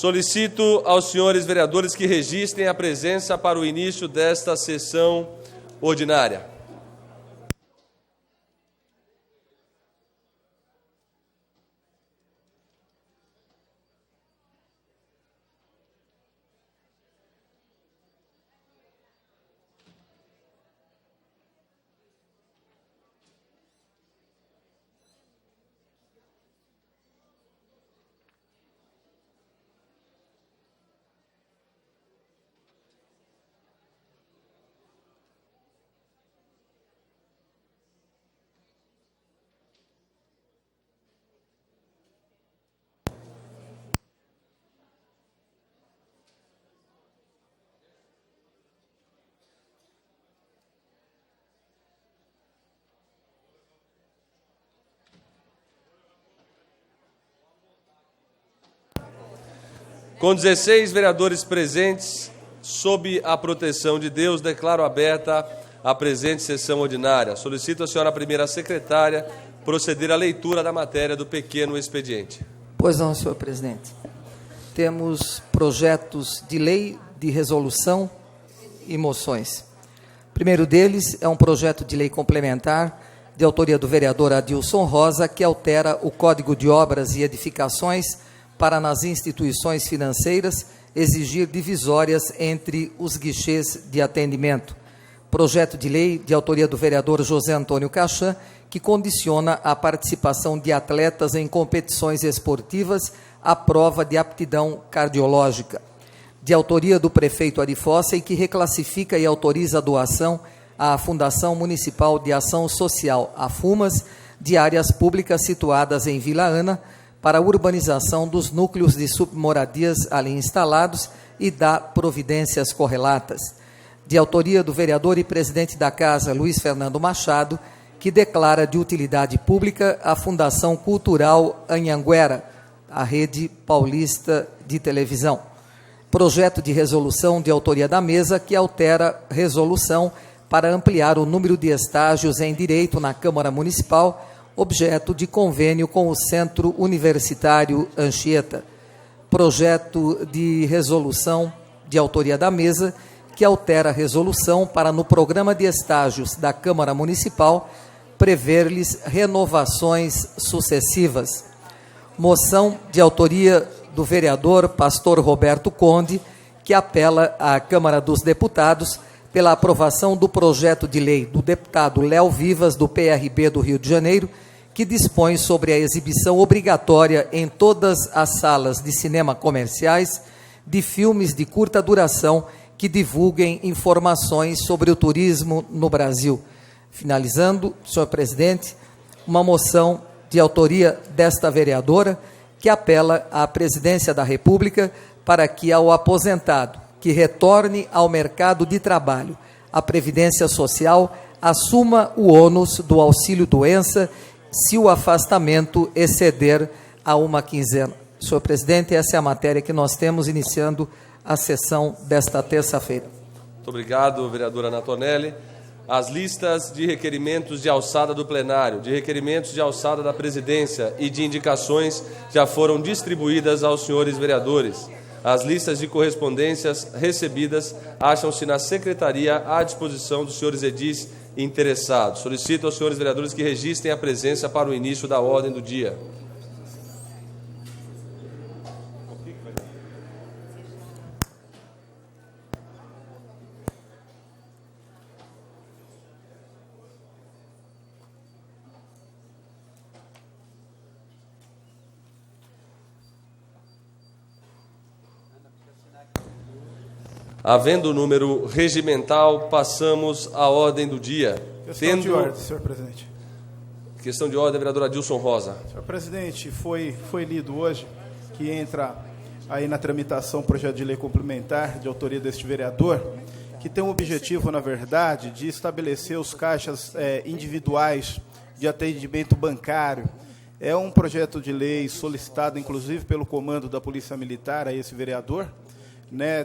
Solicito aos senhores vereadores que registrem a presença para o início desta sessão ordinária. Com 16 vereadores presentes, sob a proteção de Deus, declaro aberta a presente sessão ordinária. Solicito a senhora primeira secretária proceder à leitura da matéria do pequeno expediente. Pois não, senhor presidente. Temos projetos de lei, de resolução e moções. O primeiro deles é um projeto de lei complementar de autoria do vereador Adilson Rosa, que altera o Código de Obras e Edificações para, nas instituições financeiras, exigir divisórias entre os guichês de atendimento. Projeto de lei de autoria do vereador José Antônio Cachan, que condiciona a participação de atletas em competições esportivas à prova de aptidão cardiológica. De autoria do prefeito Ari Fossa, e que reclassifica e autoriza a doação à Fundação Municipal de Ação Social, a FUMAS, de áreas públicas situadas em Vila Ana, para a urbanização dos núcleos de submoradias ali instalados e dá providências correlatas. De autoria do vereador e presidente da Casa, Luiz Fernando Machado, que declara de utilidade pública a Fundação Cultural Anhanguera, a rede paulista de televisão. Projeto de resolução de autoria da mesa, que altera resolução para ampliar o número de estágios em Direito na Câmara Municipal, objeto de convênio com o Centro Universitário Anchieta. Projeto de resolução de autoria da mesa, que altera a resolução para, no programa de estágios da Câmara Municipal, prever-lhes renovações sucessivas. Moção de autoria do vereador Pastor Roberto Conde, que apela à Câmara dos Deputados pela aprovação do projeto de lei do deputado Léo Vivas, do PRB do Rio de Janeiro, que dispõe sobre a exibição obrigatória em todas as salas de cinema comerciais de filmes de curta duração que divulguem informações sobre o turismo no Brasil. Finalizando, senhor presidente, uma moção de autoria desta vereadora, que apela à Presidência da República para que ao aposentado que retorne ao mercado de trabalho, a Previdência Social assuma o ônus do auxílio-doença se o afastamento exceder a uma quinzena. Senhor presidente, essa é a matéria que nós temos iniciando a sessão desta terça-feira. Muito obrigado, vereadora Anatonelli. As listas de requerimentos de alçada do plenário, de requerimentos de alçada da presidência e de indicações já foram distribuídas aos senhores vereadores. As listas de correspondências recebidas acham-se na secretaria à disposição dos senhores edis interessados. Solicito aos senhores vereadores que registrem a presença para o início da ordem do dia. Havendo o número regimental, passamos à ordem do dia. Questão de ordem, senhor presidente. Questão de ordem, vereador Adilson Rosa. Senhor presidente, foi lido hoje que entra aí na tramitação projeto de lei complementar de autoria deste vereador, que tem o objetivo, na verdade, de estabelecer os caixas individuais de atendimento bancário. É um projeto de lei solicitado, inclusive, pelo comando da Polícia Militar a esse vereador, né,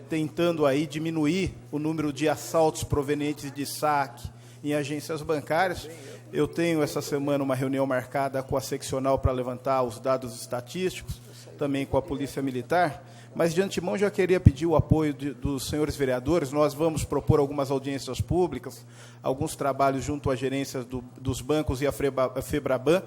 tentando aí diminuir o número de assaltos provenientes de saque em agências bancárias. Eu tenho essa semana uma reunião marcada com a seccional para levantar os dados estatísticos também com a Polícia Militar. Mas, de antemão, já queria pedir o apoio dos senhores vereadores. Nós vamos propor algumas audiências públicas, alguns trabalhos junto à gerência dos bancos e a FEBRABAN,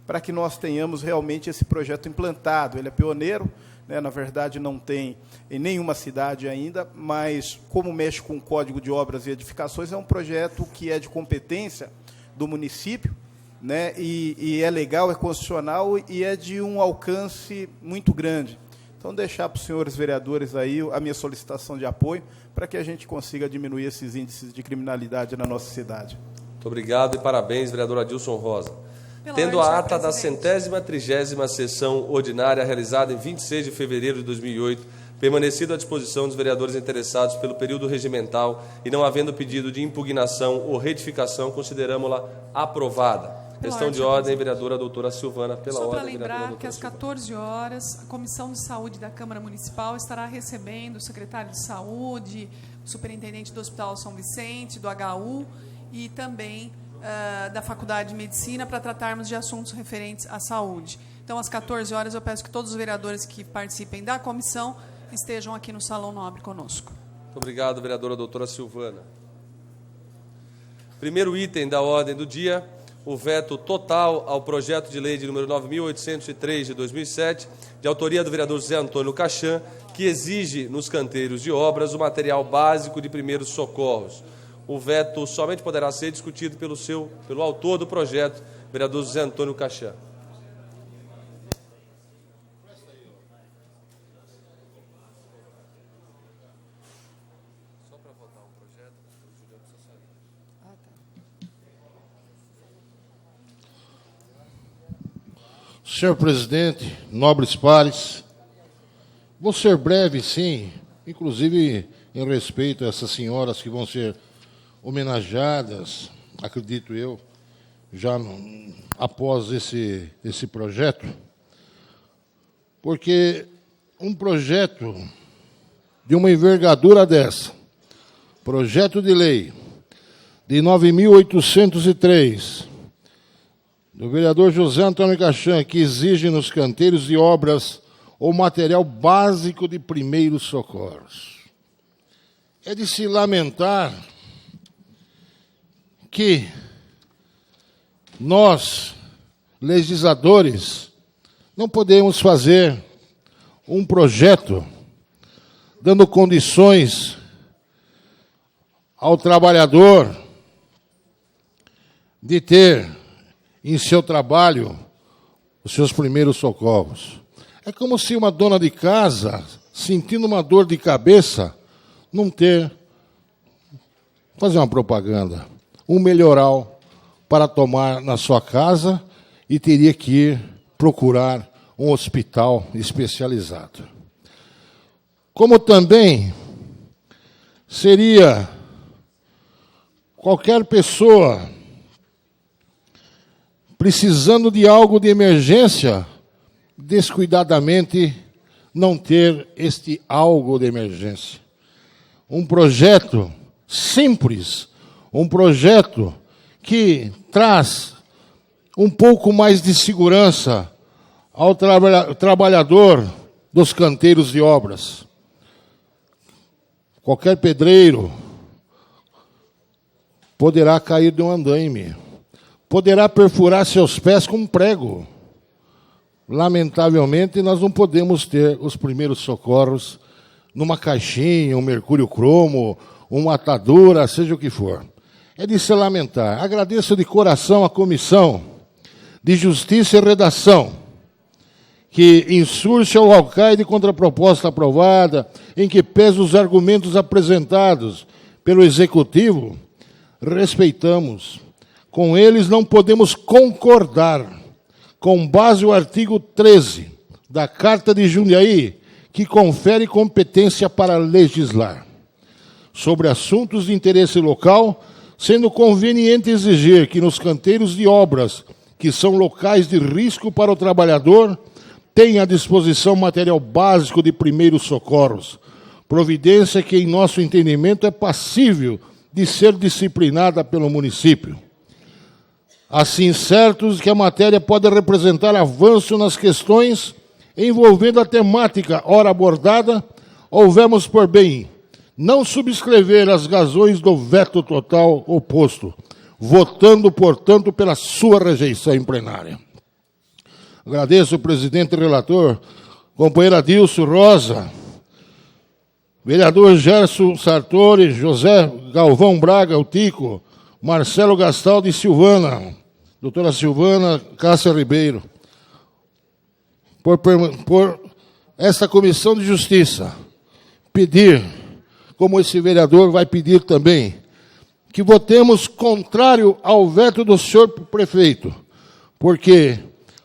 para que nós tenhamos realmente esse projeto implantado. Ele é pioneiro, né? Na verdade, não tem em nenhuma cidade ainda, mas, como mexe com o Código de Obras e Edificações, é um projeto que é de competência do município, né? E é legal, é constitucional e é de um alcance muito grande. Então, deixar para os senhores vereadores aí a minha solicitação de apoio para que a gente consiga diminuir esses índices de criminalidade na nossa cidade. Muito obrigado e parabéns, vereador Adilson Rosa. Pela Tendo ordem, a ata da senhor 130ª sessão ordinária realizada em 26 de fevereiro de 2008, permanecido à disposição dos vereadores interessados pelo período regimental e não havendo pedido de impugnação ou retificação, consideramos-la aprovada. Questão de ordem, vereadora doutora Silvana, pela Só para ordem. lembrar que às 14 horas, a Comissão de Saúde da Câmara Municipal estará recebendo o secretário de Saúde, o superintendente do Hospital São Vicente, do HU e também da Faculdade de Medicina para tratarmos de assuntos referentes à saúde. Então, às 14 horas, eu peço que todos os vereadores que participem da comissão estejam aqui no Salão Nobre conosco. Muito obrigado, vereadora doutora Silvana. Primeiro item da ordem do dia, o veto total ao projeto de lei de número 9.803 de 2007, de autoria do vereador José Antônio Cachan, que exige nos canteiros de obras o material básico de primeiros socorros. O veto somente poderá ser discutido pelo autor do projeto, vereador José Antônio Cachan. Senhor presidente, nobres pares, vou ser breve, sim, inclusive em respeito a essas senhoras que vão ser homenageadas, acredito eu, já após esse projeto, porque um projeto de uma envergadura dessa, projeto de lei de 9.803, do vereador José Antônio Cachan, que exige nos canteiros de obras o material básico de primeiros socorros. É de se lamentar que nós, legisladores, não podemos fazer um projeto dando condições ao trabalhador de ter em seu trabalho os seus primeiros socorros. É como se uma dona de casa, sentindo uma dor de cabeça, não ter, fazer uma propaganda, um melhoral para tomar na sua casa e teria que ir procurar um hospital especializado. Como também seria qualquer pessoa precisando de algo de emergência, descuidadamente não ter este algo de emergência. Um projeto simples, um projeto que traz um pouco mais de segurança ao trabalhador dos canteiros de obras. Qualquer pedreiro poderá cair de um andaime, poderá perfurar seus pés com um prego. Lamentavelmente, nós não podemos ter os primeiros socorros numa caixinha, um mercúrio cromo, uma atadura, seja o que for. É de se lamentar. Agradeço de coração à Comissão de Justiça e Redação, que insurge ao alcaide contra a proposta aprovada, em que pesa os argumentos apresentados pelo Executivo. Respeitamos. Com eles não podemos concordar, com base no artigo 13 da Carta de Jundiaí, que confere competência para legislar sobre assuntos de interesse local, sendo conveniente exigir que nos canteiros de obras, que são locais de risco para o trabalhador, tenha à disposição material básico de primeiros socorros, providência que, em nosso entendimento, é passível de ser disciplinada pelo município. Assim, certos que a matéria pode representar avanço nas questões envolvendo a temática ora abordada, houvemos por bem não subscrever as razões do veto total oposto, votando, portanto, pela sua rejeição em plenária. Agradeço ao presidente e relator, companheiro Adilson Rosa, vereador Gerson Sartori, José Galvão Braga, o Tico, Marcelo Gastaldi Silvana, doutora Silvana Cássia Ribeiro, por esta Comissão de Justiça pedir, como esse vereador vai pedir também, que votemos contrário ao veto do senhor prefeito, porque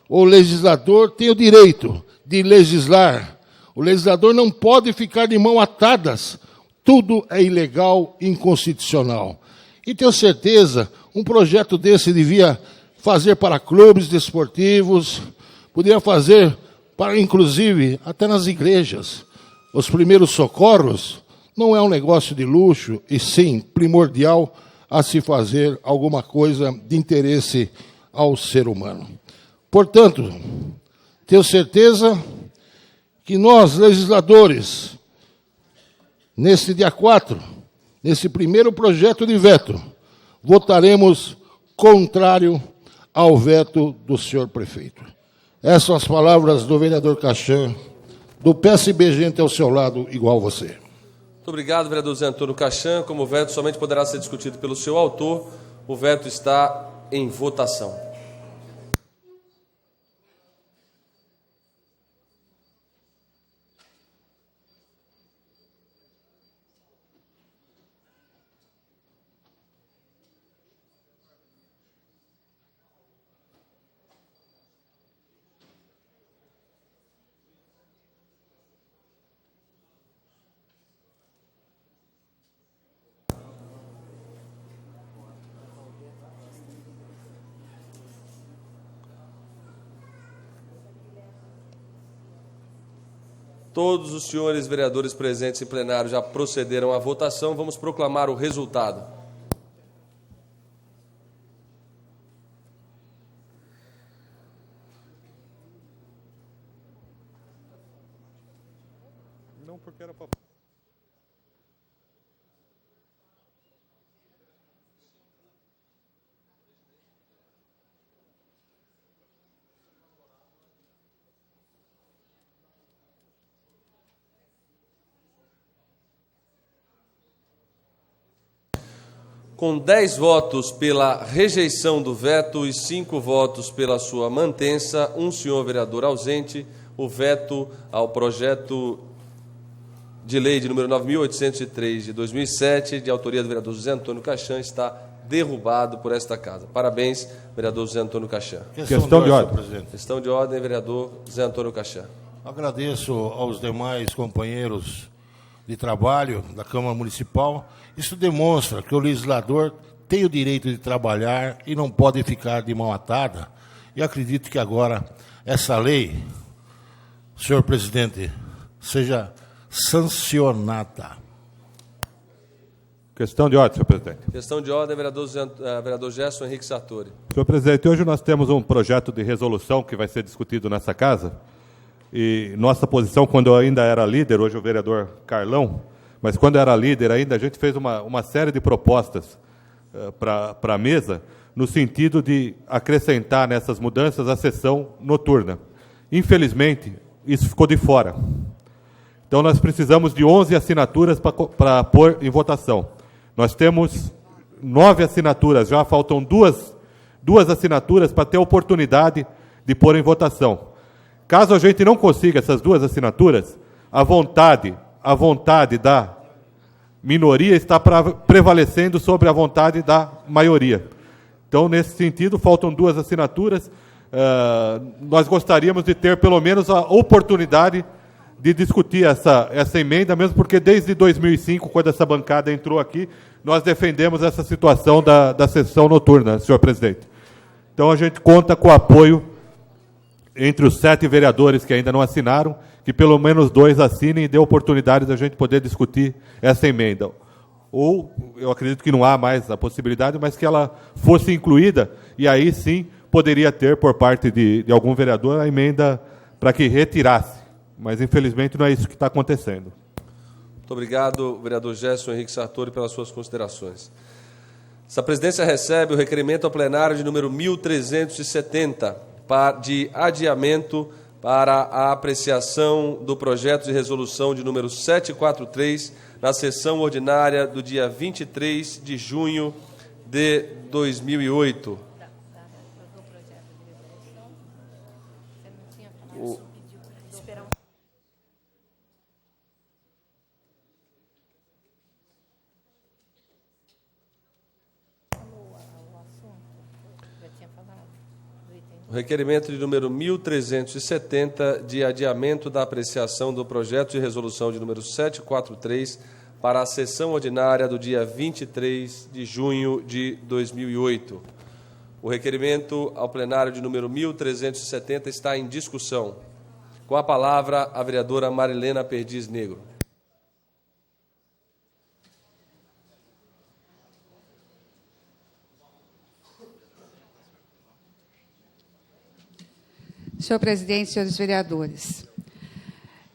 o legislador tem o direito de legislar. O legislador não pode ficar de mãos atadas. Tudo é ilegal e inconstitucional. E tenho certeza, um projeto desse devia fazer para clubes desportivos, poderia fazer para, inclusive, até nas igrejas. Os primeiros socorros não é um negócio de luxo, e sim primordial a se fazer alguma coisa de interesse ao ser humano. Portanto, tenho certeza que nós, legisladores, nesse dia 4, nesse primeiro projeto de veto, votaremos contrário ao veto do senhor prefeito. Essas são as palavras do vereador Cachan, do PSB, gente ao seu lado, igual você. Muito obrigado, vereador Zé Antônio Cachan. Como o veto somente poderá ser discutido pelo seu autor, o veto está em votação. Todos os senhores vereadores presentes em plenário já procederam à votação. Vamos proclamar o resultado. Não, porque era para... Com 10 votos pela rejeição do veto e 5 votos pela sua mantença, um senhor vereador ausente, o veto ao projeto de lei de número 9.803 de 2007, de autoria do vereador José Antônio Cachan, está derrubado por esta casa. Parabéns, vereador José Antônio Cachan. Questão de ordem, presidente. Questão de ordem, vereador José Antônio Cachan. Agradeço aos demais companheiros de trabalho da Câmara Municipal. Isso demonstra que o legislador tem o direito de trabalhar e não pode ficar de mão atada. E acredito que agora essa lei, senhor presidente, seja sancionada. Questão de ordem, senhor presidente. Questão de ordem, vereador Gerson Henrique Sartori. Senhor presidente, hoje nós temos um projeto de resolução que vai ser discutido nessa casa. E nossa posição, quando eu ainda era líder, hoje o vereador Carlão, mas quando era líder ainda, a gente fez uma série de propostas para a mesa, no sentido de acrescentar nessas mudanças a sessão noturna. Infelizmente, isso ficou de fora. Então, nós precisamos de 11 assinaturas para pôr em votação. Nós temos 9 assinaturas, já faltam duas assinaturas para ter a oportunidade de pôr em votação. Caso a gente não consiga essas 2 assinaturas, a vontade da minoria está prevalecendo sobre a vontade da maioria. Então, nesse sentido, faltam 2 assinaturas. Nós gostaríamos de ter, pelo menos, a oportunidade de discutir essa emenda, mesmo porque desde 2005, quando essa bancada entrou aqui, nós defendemos essa situação da sessão noturna, senhor presidente. Então, a gente conta com o apoio entre os 7 vereadores que ainda não assinaram, que pelo menos 2 assinem e dê oportunidade da gente poder discutir essa emenda. Ou, eu acredito que não há mais a possibilidade, mas que ela fosse incluída, e aí sim poderia ter, por parte de algum vereador, a emenda para que retirasse. Mas, infelizmente, não é isso que está acontecendo. Muito obrigado, vereador Gerson Henrique Sartori, pelas suas considerações. Essa presidência recebe o requerimento ao plenário de número 1370, de adiamento para a apreciação do projeto de resolução de número 743, na sessão ordinária do dia 23 de junho de 2008. O requerimento de número 1370, de adiamento da apreciação do projeto de resolução de número 743, para a sessão ordinária do dia 23 de junho de 2008. O requerimento ao plenário de número 1370 está em discussão. Com a palavra, a vereadora Marilena Perdiz Negro. Senhor presidente, senhores vereadores,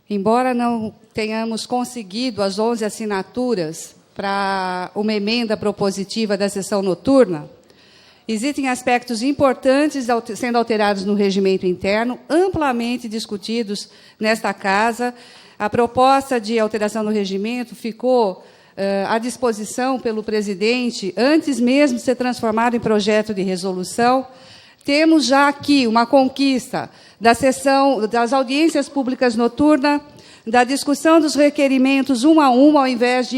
embora não tenhamos conseguido as 11 assinaturas para uma emenda propositiva da sessão noturna, existem aspectos importantes sendo alterados no regimento interno, amplamente discutidos nesta casa. A proposta de alteração no regimento ficou à disposição pelo presidente, antes mesmo de ser transformado em projeto de resolução. Temos já aqui uma conquista da sessão das audiências públicas noturnas, da discussão dos requerimentos um a um, ao invés de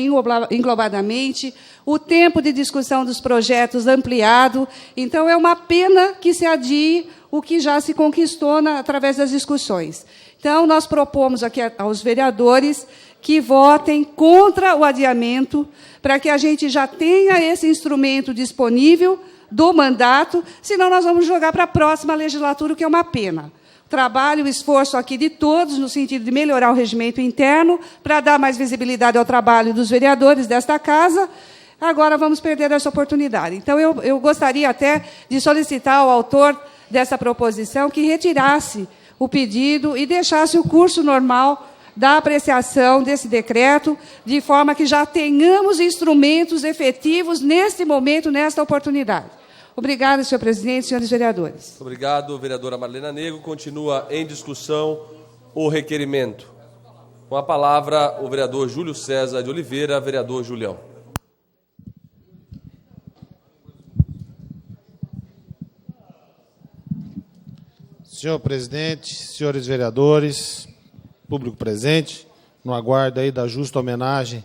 englobadamente, o tempo de discussão dos projetos ampliado. Então, é uma pena que se adie o que já se conquistou através das discussões. Então, nós propomos aqui aos vereadores que votem contra o adiamento, para que a gente já tenha esse instrumento disponível do mandato, senão nós vamos jogar para a próxima legislatura, o que é uma pena. O trabalho, o esforço aqui de todos, no sentido de melhorar o regimento interno, para dar mais visibilidade ao trabalho dos vereadores desta casa, agora vamos perder essa oportunidade. Então, eu gostaria até de solicitar ao autor dessa proposição que retirasse o pedido e deixasse o curso normal da apreciação desse decreto, de forma que já tenhamos instrumentos efetivos neste momento, nesta oportunidade. Obrigada, senhor presidente, senhores vereadores. Obrigado, vereadora Marilena Negro. Continua em discussão o requerimento. Com a palavra, o vereador Júlio César de Oliveira. Vereador Julião. Senhor presidente, senhores vereadores, público presente, no aguardo aí da justa homenagem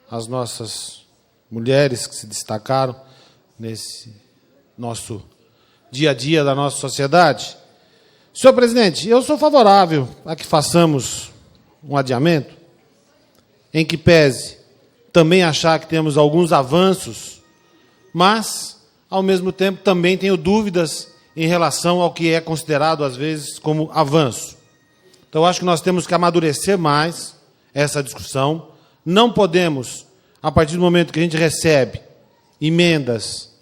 às nossas mulheres que se destacaram nesse nosso dia a dia da nossa sociedade. Senhor presidente, eu sou favorável a que façamos um adiamento, em que pese também achar que temos alguns avanços, mas, ao mesmo tempo, também tenho dúvidas em relação ao que é considerado, às vezes, como avanço. Então, acho que nós temos que amadurecer mais essa discussão. Não podemos, a partir do momento que a gente recebe emendas,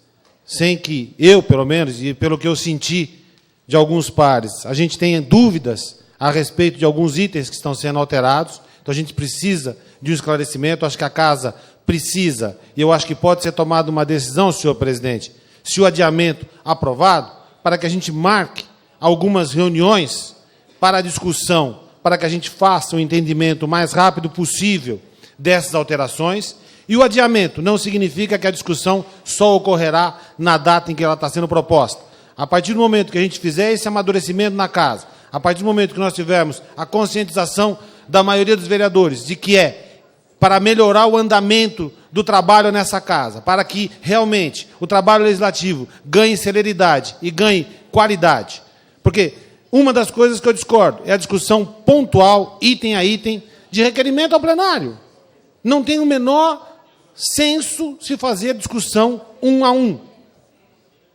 sem que eu, pelo menos, e pelo que eu senti de alguns pares, a gente tenha dúvidas a respeito de alguns itens que estão sendo alterados. Então, a gente precisa de um esclarecimento. Acho que a casa precisa, e eu acho que pode ser tomada uma decisão, senhor presidente, se o adiamento aprovado, para que a gente marque algumas reuniões para a discussão, para que a gente faça o entendimento o mais rápido possível dessas alterações. E o adiamento não significa que a discussão só ocorrerá na data em que ela está sendo proposta. A partir do momento que a gente fizer esse amadurecimento na casa, a partir do momento que nós tivermos a conscientização da maioria dos vereadores de que é para melhorar o andamento do trabalho nessa casa, para que realmente o trabalho legislativo ganhe celeridade e ganhe qualidade. Porque uma das coisas que eu discordo é a discussão pontual, item a item, de requerimento ao plenário. Não tem o menor senso se fazer discussão um a um.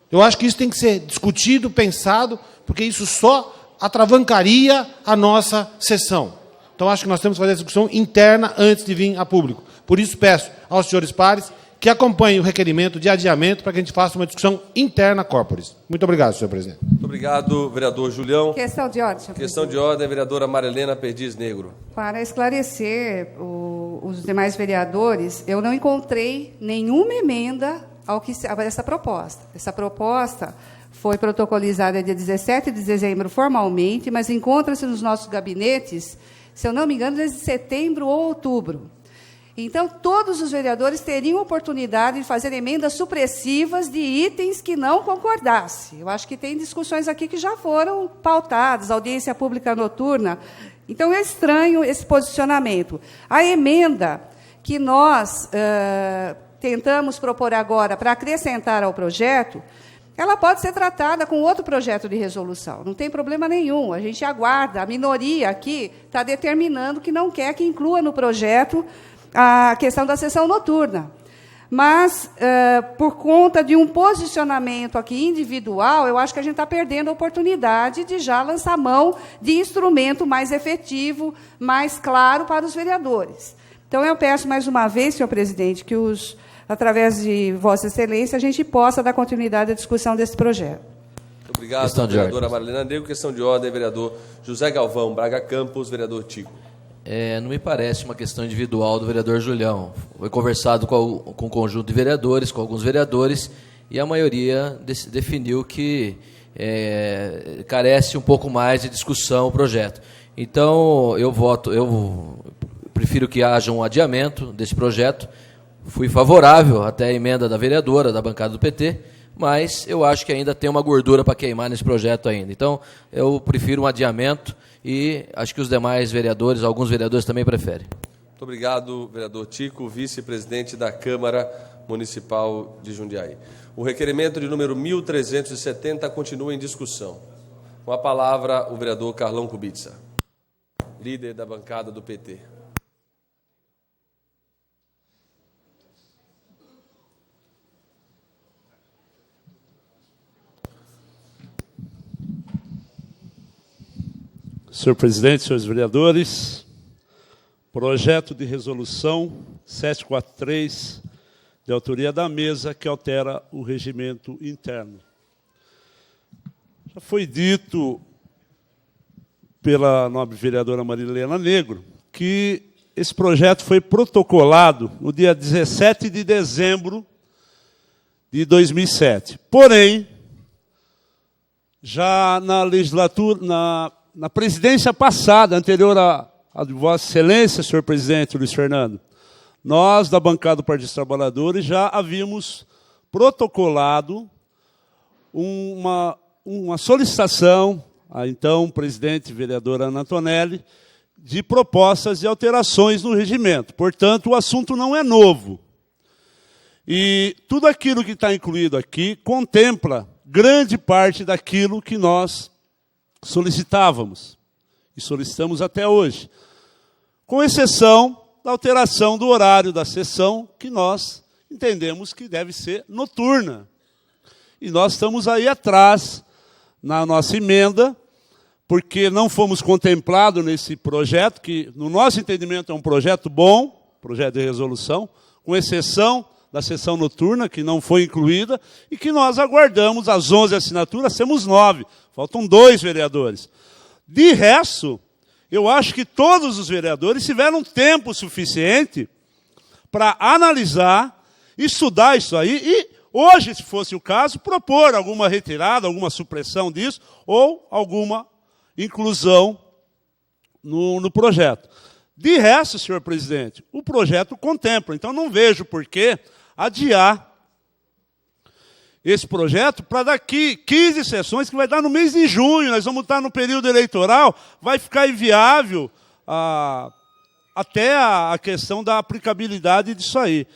Eu acho que isso tem que ser discutido, pensado, porque isso só atravancaria a nossa sessão. Então, acho que nós temos que fazer essa discussão interna antes de vir a público. Por isso, peço aos senhores pares que acompanhem o requerimento de adiamento para que a gente faça uma discussão interna corporis. Muito obrigado, senhor presidente. obrigado, vereador Julião. Questão de ordem, senhor Questão de ordem, vereadora Marilena Perdiz Negro. Para esclarecer os demais vereadores, eu não encontrei nenhuma emenda a essa proposta. Essa proposta foi protocolizada dia 17 de dezembro formalmente, mas encontra-se nos nossos gabinetes, se eu não me engano, desde setembro ou outubro. Então, todos os vereadores teriam oportunidade de fazer emendas supressivas de itens que não concordassem. Eu acho que tem discussões aqui que já foram pautadas, audiência pública noturna. Então, é estranho esse posicionamento. A emenda que nós tentamos propor agora para acrescentar ao projeto, ela pode ser tratada com outro projeto de resolução. Não tem problema nenhum. A gente aguarda. A minoria aqui está determinando que não quer que inclua no projeto a questão da sessão noturna. Mas, por conta de um posicionamento aqui individual, eu acho que a gente está perdendo a oportunidade de já lançar mão de instrumento mais efetivo, mais claro para os vereadores. Então, eu peço mais uma vez, senhor presidente, que, através de Vossa Excelência, a gente possa dar continuidade à discussão desse projeto. Muito obrigado, vereadora Marilena Negro. Questão de ordem, vereador José Galvão Braga Campos, vereador Tico. Não me parece uma questão individual do vereador Julião. Foi conversado com o conjunto de vereadores, com alguns vereadores, e a maioria definiu que carece um pouco mais de discussão o projeto. Então, eu prefiro que haja um adiamento desse projeto. Fui favorável até a emenda da vereadora, da bancada do PT, mas eu acho que ainda tem uma gordura para queimar nesse projeto ainda. Então, eu prefiro um adiamento e acho que os demais vereadores, alguns vereadores também preferem. Muito obrigado, vereador Tico, vice-presidente da Câmara Municipal de Jundiaí. O requerimento de número 1370 continua em discussão. Com a palavra, o vereador Carlão Kubitsa, líder da bancada do PT. Senhor presidente, senhores vereadores, projeto de resolução 743, de autoria da mesa, que altera o regimento interno. Já foi dito pela nobre vereadora Marilena Negro que esse projeto foi protocolado no dia 17 de dezembro de 2007. Porém, já na legislatura, na presidência passada, anterior à de Vossa Excelência, senhor presidente Luiz Fernando, nós, da bancada do Partido dos Trabalhadores, já havíamos protocolado uma solicitação à então presidente vereadora Ana Antonelli de propostas de alterações no regimento. Portanto, o assunto não é novo. E tudo aquilo que está incluído aqui contempla grande parte daquilo que nós solicitávamos, e solicitamos até hoje, com exceção da alteração do horário da sessão, que nós entendemos que deve ser noturna. E nós estamos aí atrás, na nossa emenda, porque não fomos contemplados nesse projeto, que, no nosso entendimento, é um projeto bom, projeto de resolução, com exceção da sessão noturna, que não foi incluída, e que nós aguardamos as 11 assinaturas, temos 9, faltam 2 vereadores. De resto, eu acho que todos os vereadores tiveram tempo suficiente para analisar, estudar isso aí, e hoje, se fosse o caso, propor alguma retirada, alguma supressão disso, ou alguma inclusão no projeto. De resto, senhor presidente, o projeto contempla, então não vejo por que adiar esse projeto para daqui 15 sessões, que vai dar no mês de junho, nós vamos estar no período eleitoral, vai ficar inviável até a questão da aplicabilidade disso aí.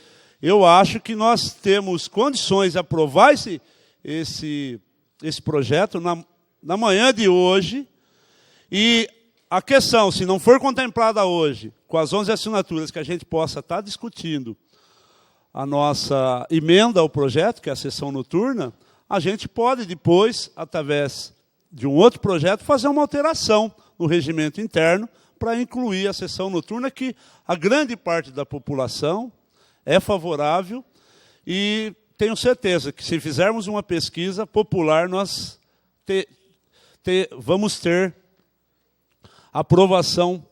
Eu acho que nós temos condições de aprovar esse projeto na manhã de hoje, e a questão, se não for contemplada hoje, com as 11 assinaturas, que a gente possa estar discutindo a nossa emenda ao projeto, que é a sessão noturna, a gente pode depois, através de um outro projeto, fazer uma alteração no regimento interno para incluir a sessão noturna, que a grande parte da população é favorável, e tenho certeza que, se fizermos uma pesquisa popular, nós vamos ter aprovação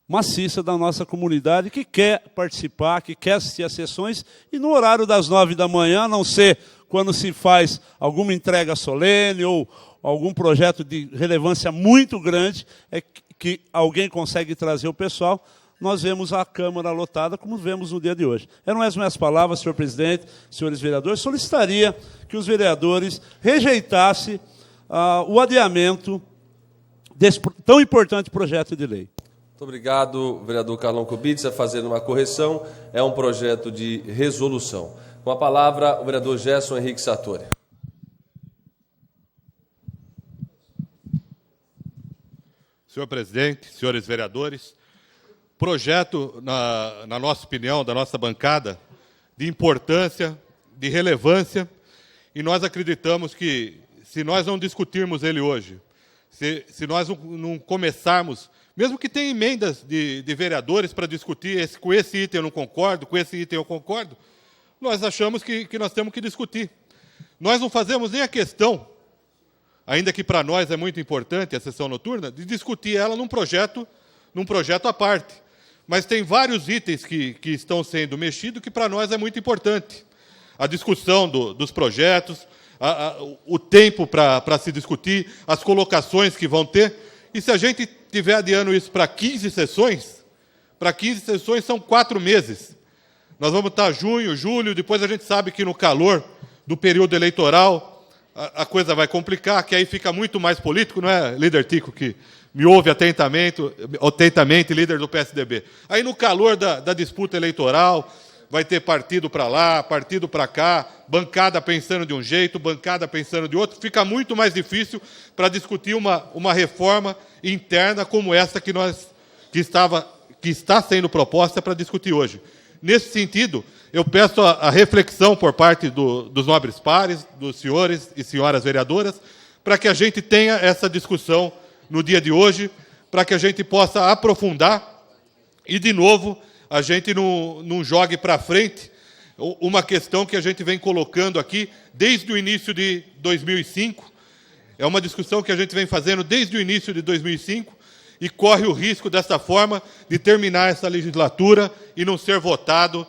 maciça da nossa comunidade que quer participar, que quer assistir às sessões, e no horário das 9 da manhã, a não ser quando se faz alguma entrega solene ou algum projeto de relevância muito grande, é que alguém consegue trazer o pessoal, nós vemos a Câmara lotada, como vemos no dia de hoje. Eram as minhas palavras, senhor presidente, senhores vereadores. Solicitaria que os vereadores rejeitassem o adiamento desse tão importante projeto de lei. Muito obrigado, vereador Carlão Kubitsa. Fazendo uma correção, é um projeto de resolução. Com a palavra, o vereador Gerson Henrique Sartori. Senhor presidente, senhores vereadores, projeto, na nossa opinião, da nossa bancada, de importância, de relevância, e nós acreditamos que, se nós não discutirmos ele hoje, se nós não começarmos, mesmo que tenha emendas de vereadores para discutir, com esse item eu não concordo, com esse item eu concordo, nós achamos que nós temos que discutir. Nós não fazemos nem a questão, ainda que para nós é muito importante a sessão noturna, de discutir ela num projeto à parte. Mas tem vários itens que estão sendo mexidos que para nós é muito importante. A discussão dos projetos, o tempo para se discutir, as colocações que vão ter. E se a gente estiver adiando isso para 15 sessões são 4 meses. Nós vamos estar junho, julho, depois a gente sabe que no calor do período eleitoral a coisa vai complicar, que aí fica muito mais político, não é, líder Tico, que me ouve atentamente, líder do PSDB. Aí no calor da disputa eleitoral, vai ter partido para lá, partido para cá, bancada pensando de um jeito, bancada pensando de outro, fica muito mais difícil para discutir uma reforma interna como essa que está sendo proposta para discutir hoje. Nesse sentido, eu peço a reflexão por parte dos nobres pares, dos senhores e senhoras vereadoras, para que a gente tenha essa discussão no dia de hoje, para que a gente possa aprofundar e, de novo, a gente não jogue para frente uma questão que a gente vem colocando aqui desde o início de 2005. É uma discussão que a gente vem fazendo desde o início de 2005 e corre o risco, dessa forma, de terminar essa legislatura e não ser votado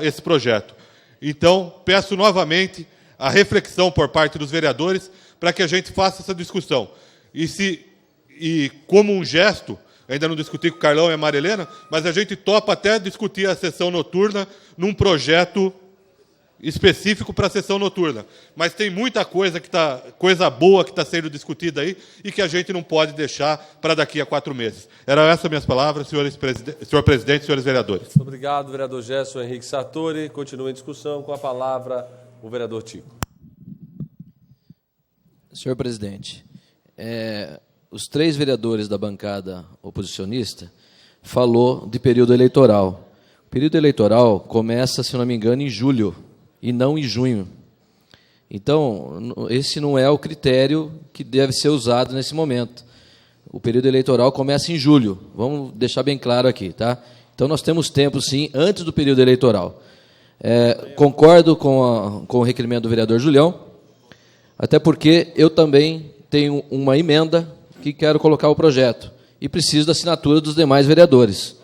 esse projeto. Então, peço novamente a reflexão por parte dos vereadores para que a gente faça essa discussão. E como um gesto, ainda não discuti com o Carlão e a Marilena, mas a gente topa até discutir a sessão noturna num projeto específico para a sessão noturna. Mas tem muita coisa boa que está sendo discutida aí e que a gente não pode deixar para daqui a 4 meses. Eram essas minhas palavras, senhor presidente, senhores vereadores. Muito obrigado, vereador Gerson Henrique Sartori. Continua em discussão. Com a palavra, o vereador Tico. Senhor presidente, os 3 vereadores da bancada oposicionista falou de período eleitoral. O período eleitoral começa, se não me engano, em julho e não em junho. Então, esse não é o critério que deve ser usado nesse momento. O período eleitoral começa em julho. Vamos deixar bem claro aqui, tá? Então, nós temos tempo, sim, antes do período eleitoral. Concordo com o requerimento do vereador Julião, até porque eu também tenho uma emenda que quero colocar o projeto e preciso da assinatura dos demais vereadores.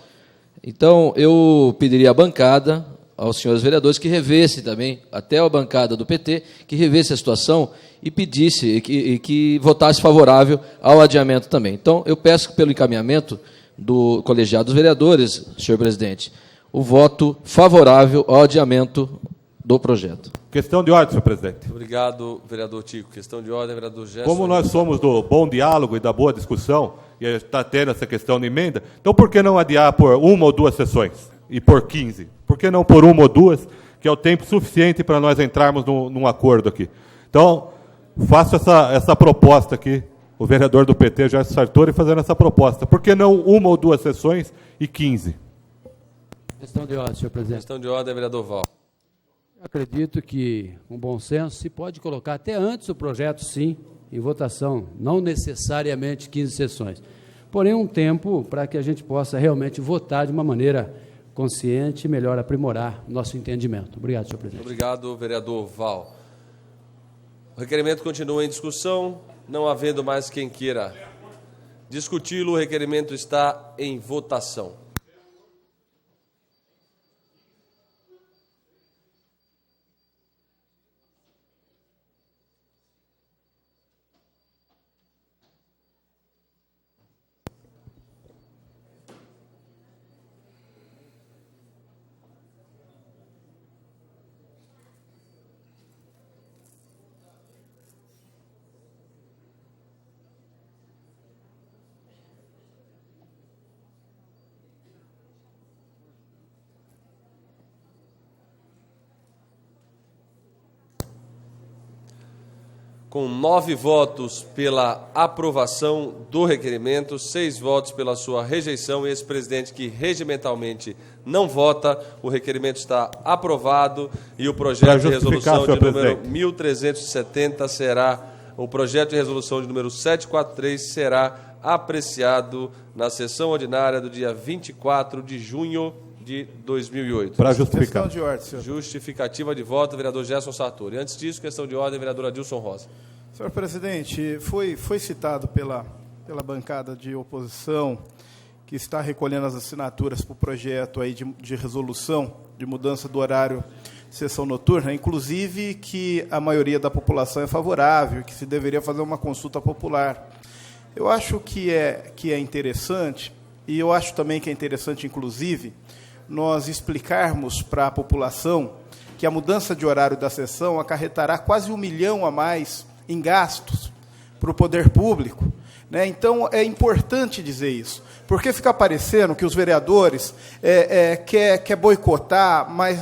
Então, eu pediria à bancada, aos senhores vereadores, que revessem também, até a bancada do PT, que revesse a situação e pedisse, que votasse favorável ao adiamento também. Então, eu peço que, pelo encaminhamento do colegiado dos vereadores, senhor presidente, o voto favorável ao adiamento do projeto. Questão de ordem, senhor presidente. Obrigado, vereador Tico. Questão de ordem, vereador Gerson. Como nós somos do bom diálogo e da boa discussão, e está tendo essa questão de emenda, então por que não adiar por 1 ou 2 sessões? E por 15? Por que não por 1 ou 2, que é o tempo suficiente para nós entrarmos num acordo aqui? Então, faço essa proposta aqui, o vereador do PT, Gerson Sartori, fazendo essa proposta. Por que não 1 ou 2 sessões e 15? Questão de ordem, senhor presidente. Questão de ordem, vereador Val. Acredito que, com bom senso, se pode colocar até antes o projeto, sim, em votação, não necessariamente 15 sessões. Porém, um tempo para que a gente possa realmente votar de uma maneira consciente e melhor aprimorar o nosso entendimento. Obrigado, senhor presidente. Obrigado, vereador Val. O requerimento continua em discussão. Não havendo mais quem queira discuti-lo, o requerimento está em votação. Com 9 votos pela aprovação do requerimento, 6 votos pela sua rejeição e esse presidente que regimentalmente não vota, o requerimento está aprovado e o projeto de resolução de número 1370 será, o projeto de resolução de número 743 será apreciado na sessão ordinária do dia 24 de junho de 2008. Para justificar. Questão de ordem, senhor. Justificativa de voto, vereador Gerson Sartori. Antes disso, questão de ordem, vereador Adilson Rosa. Senhor presidente, foi citado pela bancada de oposição que está recolhendo as assinaturas para o projeto aí de resolução de mudança do horário de sessão noturna, inclusive que a maioria da população é favorável, que se deveria fazer uma consulta popular. Eu acho que é interessante, e eu acho também que é interessante, inclusive, nós explicarmos para a população que a mudança de horário da sessão acarretará quase 1 milhão a mais em gastos para o poder público, né? Então, é importante dizer isso, porque fica parecendo que os vereadores quer boicotar, mas,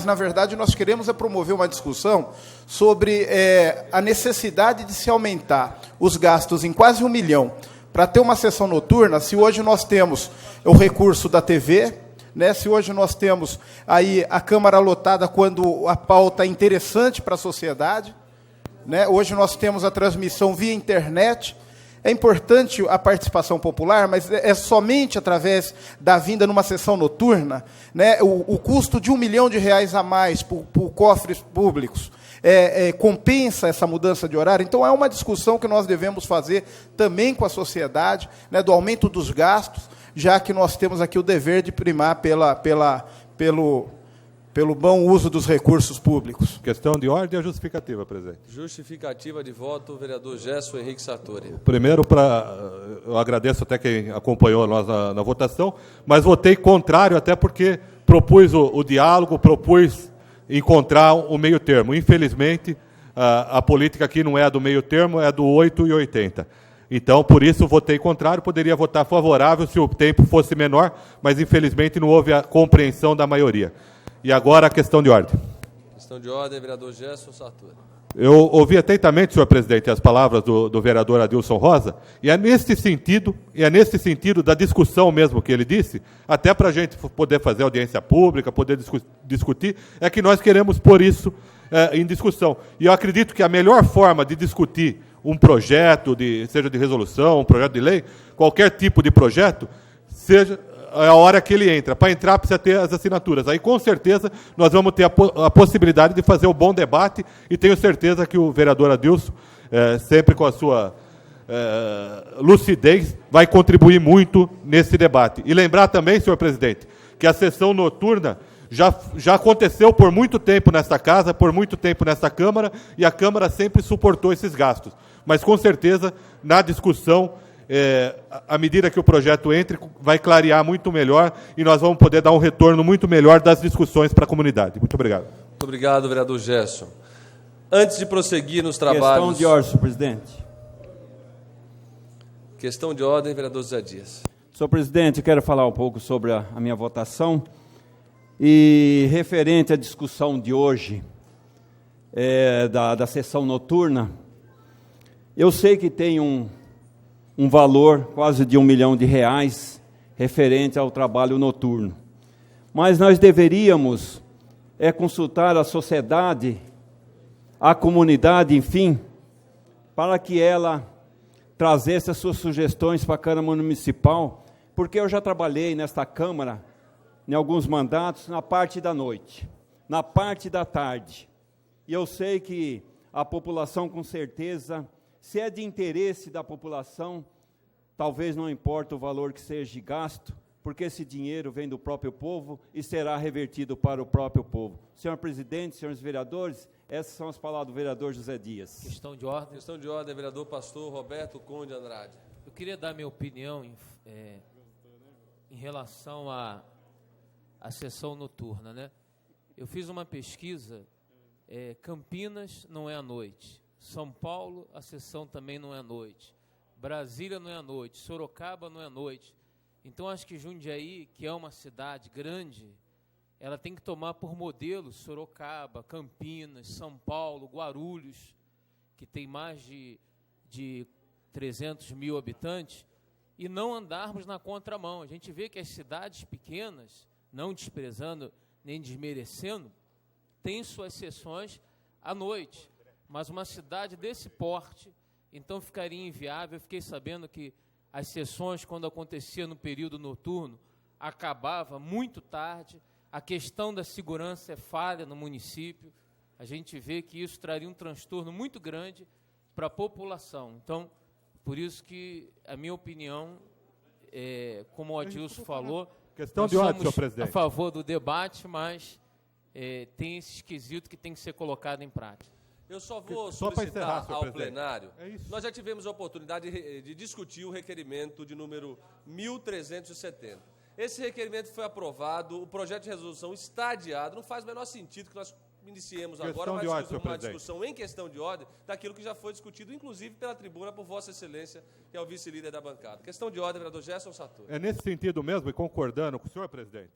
na verdade, nós queremos promover uma discussão sobre a necessidade de se aumentar os gastos em quase 1 milhão para ter uma sessão noturna, se hoje nós temos o recurso da TV, né, se hoje nós temos aí a Câmara lotada quando a pauta é interessante para a sociedade, né, hoje nós temos a transmissão via internet. É importante a participação popular, mas é somente através da vinda numa sessão noturna, né, o custo de R$1 milhão a mais por cofres públicos compensa essa mudança de horário. Então, é uma discussão que nós devemos fazer também com a sociedade, né, do aumento dos gastos, já que nós temos aqui o dever de primar pelo bom uso dos recursos públicos. Questão de ordem e justificativa, presidente. Justificativa de voto, vereador Gerson Henrique Sartori. Primeiro, eu agradeço até quem acompanhou nós na votação, mas votei contrário até porque propus o diálogo, propus encontrar o meio termo. Infelizmente, a política aqui não é a do meio termo, é a do 8 e 80. Então, por isso, votei contrário, poderia votar favorável se o tempo fosse menor, mas infelizmente não houve a compreensão da maioria. E agora a questão de ordem. Questão de ordem, vereador Gerson Sartori. Eu ouvi atentamente, senhor presidente, as palavras do vereador Adilson Rosa, e é nesse sentido da discussão mesmo que ele disse, até para a gente poder fazer audiência pública, poder discutir, é que nós queremos pôr isso em discussão. E eu acredito que a melhor forma de discutir um projeto, seja de resolução, um projeto de lei, qualquer tipo de projeto, seja a hora que ele entra. Para entrar, precisa ter as assinaturas. Aí, com certeza, nós vamos ter a possibilidade de fazer um bom debate e tenho certeza que o vereador Adilson, sempre com a sua lucidez, vai contribuir muito nesse debate. E lembrar também, senhor presidente, que a sessão noturna já aconteceu por muito tempo nesta casa, por muito tempo nesta Câmara, e a Câmara sempre suportou esses gastos. Mas, com certeza, na discussão, à medida que o projeto entre, vai clarear muito melhor e nós vamos poder dar um retorno muito melhor das discussões para a comunidade. Muito obrigado. Muito obrigado, vereador Gerson. Antes de prosseguir nos trabalhos... Questão de ordem, senhor presidente. Questão de ordem, vereador Zé Dias. Senhor presidente, eu quero falar um pouco sobre a minha votação. E referente à discussão de hoje, da sessão noturna, eu sei que tem um valor quase de R$1 milhão referente ao trabalho noturno. Mas nós deveríamos consultar a sociedade, a comunidade, enfim, para que ela trazesse as suas sugestões para a Câmara Municipal, porque eu já trabalhei nesta Câmara, em alguns mandatos, na parte da noite, na parte da tarde. E eu sei que a população, com certeza, Se é de interesse da população, talvez não importa o valor que seja gasto, porque esse dinheiro vem do próprio povo e será revertido para o próprio povo. Senhor presidente, senhores vereadores, essas são as palavras do vereador José Dias. Questão de ordem, vereador pastor Roberto Conde Andrade. Eu queria dar minha opinião em relação à sessão noturna, né? Eu fiz uma pesquisa, Campinas não é à noite, São Paulo a sessão também não é à noite, Brasília não é à noite, Sorocaba não é à noite. Então acho que Jundiaí, que é uma cidade grande, ela tem que tomar por modelo Sorocaba, Campinas, São Paulo, Guarulhos, que tem mais de 300 mil habitantes, e não andarmos na contramão. A gente vê que as cidades pequenas, não desprezando nem desmerecendo, têm suas sessões à noite, mas uma cidade desse porte, então ficaria inviável. Eu fiquei sabendo que as sessões, quando acontecia no período noturno, acabava muito tarde. A questão da segurança é falha no município. A gente vê que isso traria um transtorno muito grande para a população. Então, por isso que a minha opinião, como o Adilson falou, questão de ordem, senhor presidente, a favor do debate, mas tem esse esquisito que tem que ser colocado em prática. Eu só vou solicitar ao plenário. Nós já tivemos a oportunidade de discutir o requerimento de número 1370. Esse requerimento foi aprovado, o projeto de resolução está adiado, não faz o menor sentido que nós iniciemos agora uma discussão em questão de ordem daquilo que já foi discutido, inclusive pela tribuna, por Vossa Excelência, que é o vice-líder da bancada. Questão de ordem, vereador Gerson Sator. É nesse sentido mesmo, e concordando com o senhor presidente,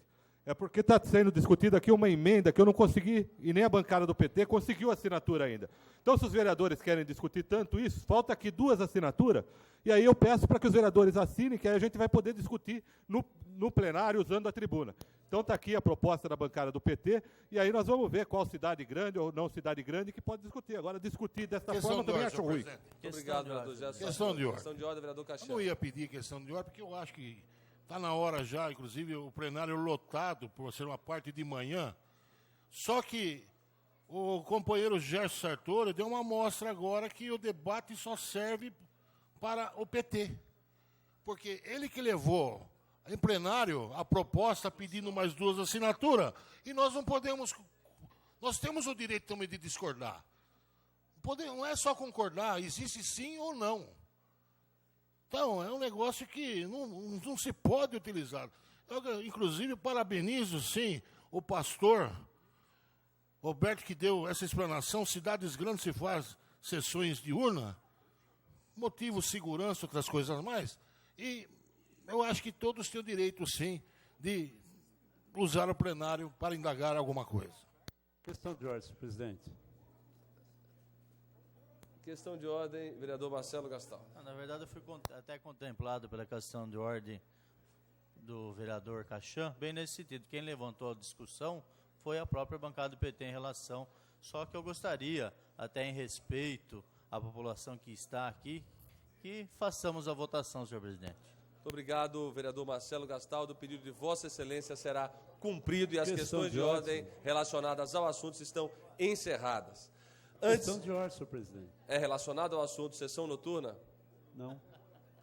é porque está sendo discutida aqui uma emenda que eu não consegui, e nem a bancada do PT conseguiu assinatura ainda. Então, se os vereadores querem discutir tanto isso, falta aqui 2 assinaturas, e aí eu peço para que os vereadores assinem, que aí a gente vai poder discutir no plenário usando a tribuna. Então está aqui a proposta da bancada do PT, e aí nós vamos ver qual cidade grande ou não cidade grande que pode discutir. Agora, discutir desta forma também acho ruim. Muito obrigado, vereador Gerson. Questão de ordem. Questão de ordem, vereador Caxias. Eu não ia pedir questão de ordem, porque eu acho que está na hora já, inclusive o plenário lotado, por ser uma parte de manhã. Só que o companheiro Gerson Sartori deu uma amostra agora que o debate só serve para o PT. Porque ele que levou em plenário a proposta pedindo mais 2 assinaturas, e nós não podemos... Nós temos o direito também de discordar. Não é só concordar, existe sim ou não. Então, é um negócio que não se pode utilizar. Eu, inclusive, parabenizo, sim, o pastor Roberto, que deu essa explanação. Cidades grandes se faz sessões de urna, motivo segurança, outras coisas mais. E eu acho que todos têm o direito, sim, de usar o plenário para indagar alguma coisa. Questão de ordem, senhor presidente. Questão de ordem, vereador Marcelo Gastal. Na verdade, eu fui até contemplado pela questão de ordem do vereador Caixan, bem nesse sentido. Quem levantou a discussão foi a própria bancada do PT em relação. Só que eu gostaria, até em respeito à população que está aqui, que façamos a votação, senhor presidente. Muito obrigado, vereador Marcelo Gastaldo. O pedido de Vossa Excelência será cumprido e as questões de ordem relacionadas ao assunto estão encerradas. Questão de ordem, senhor presidente. É relacionado ao assunto sessão noturna? Não.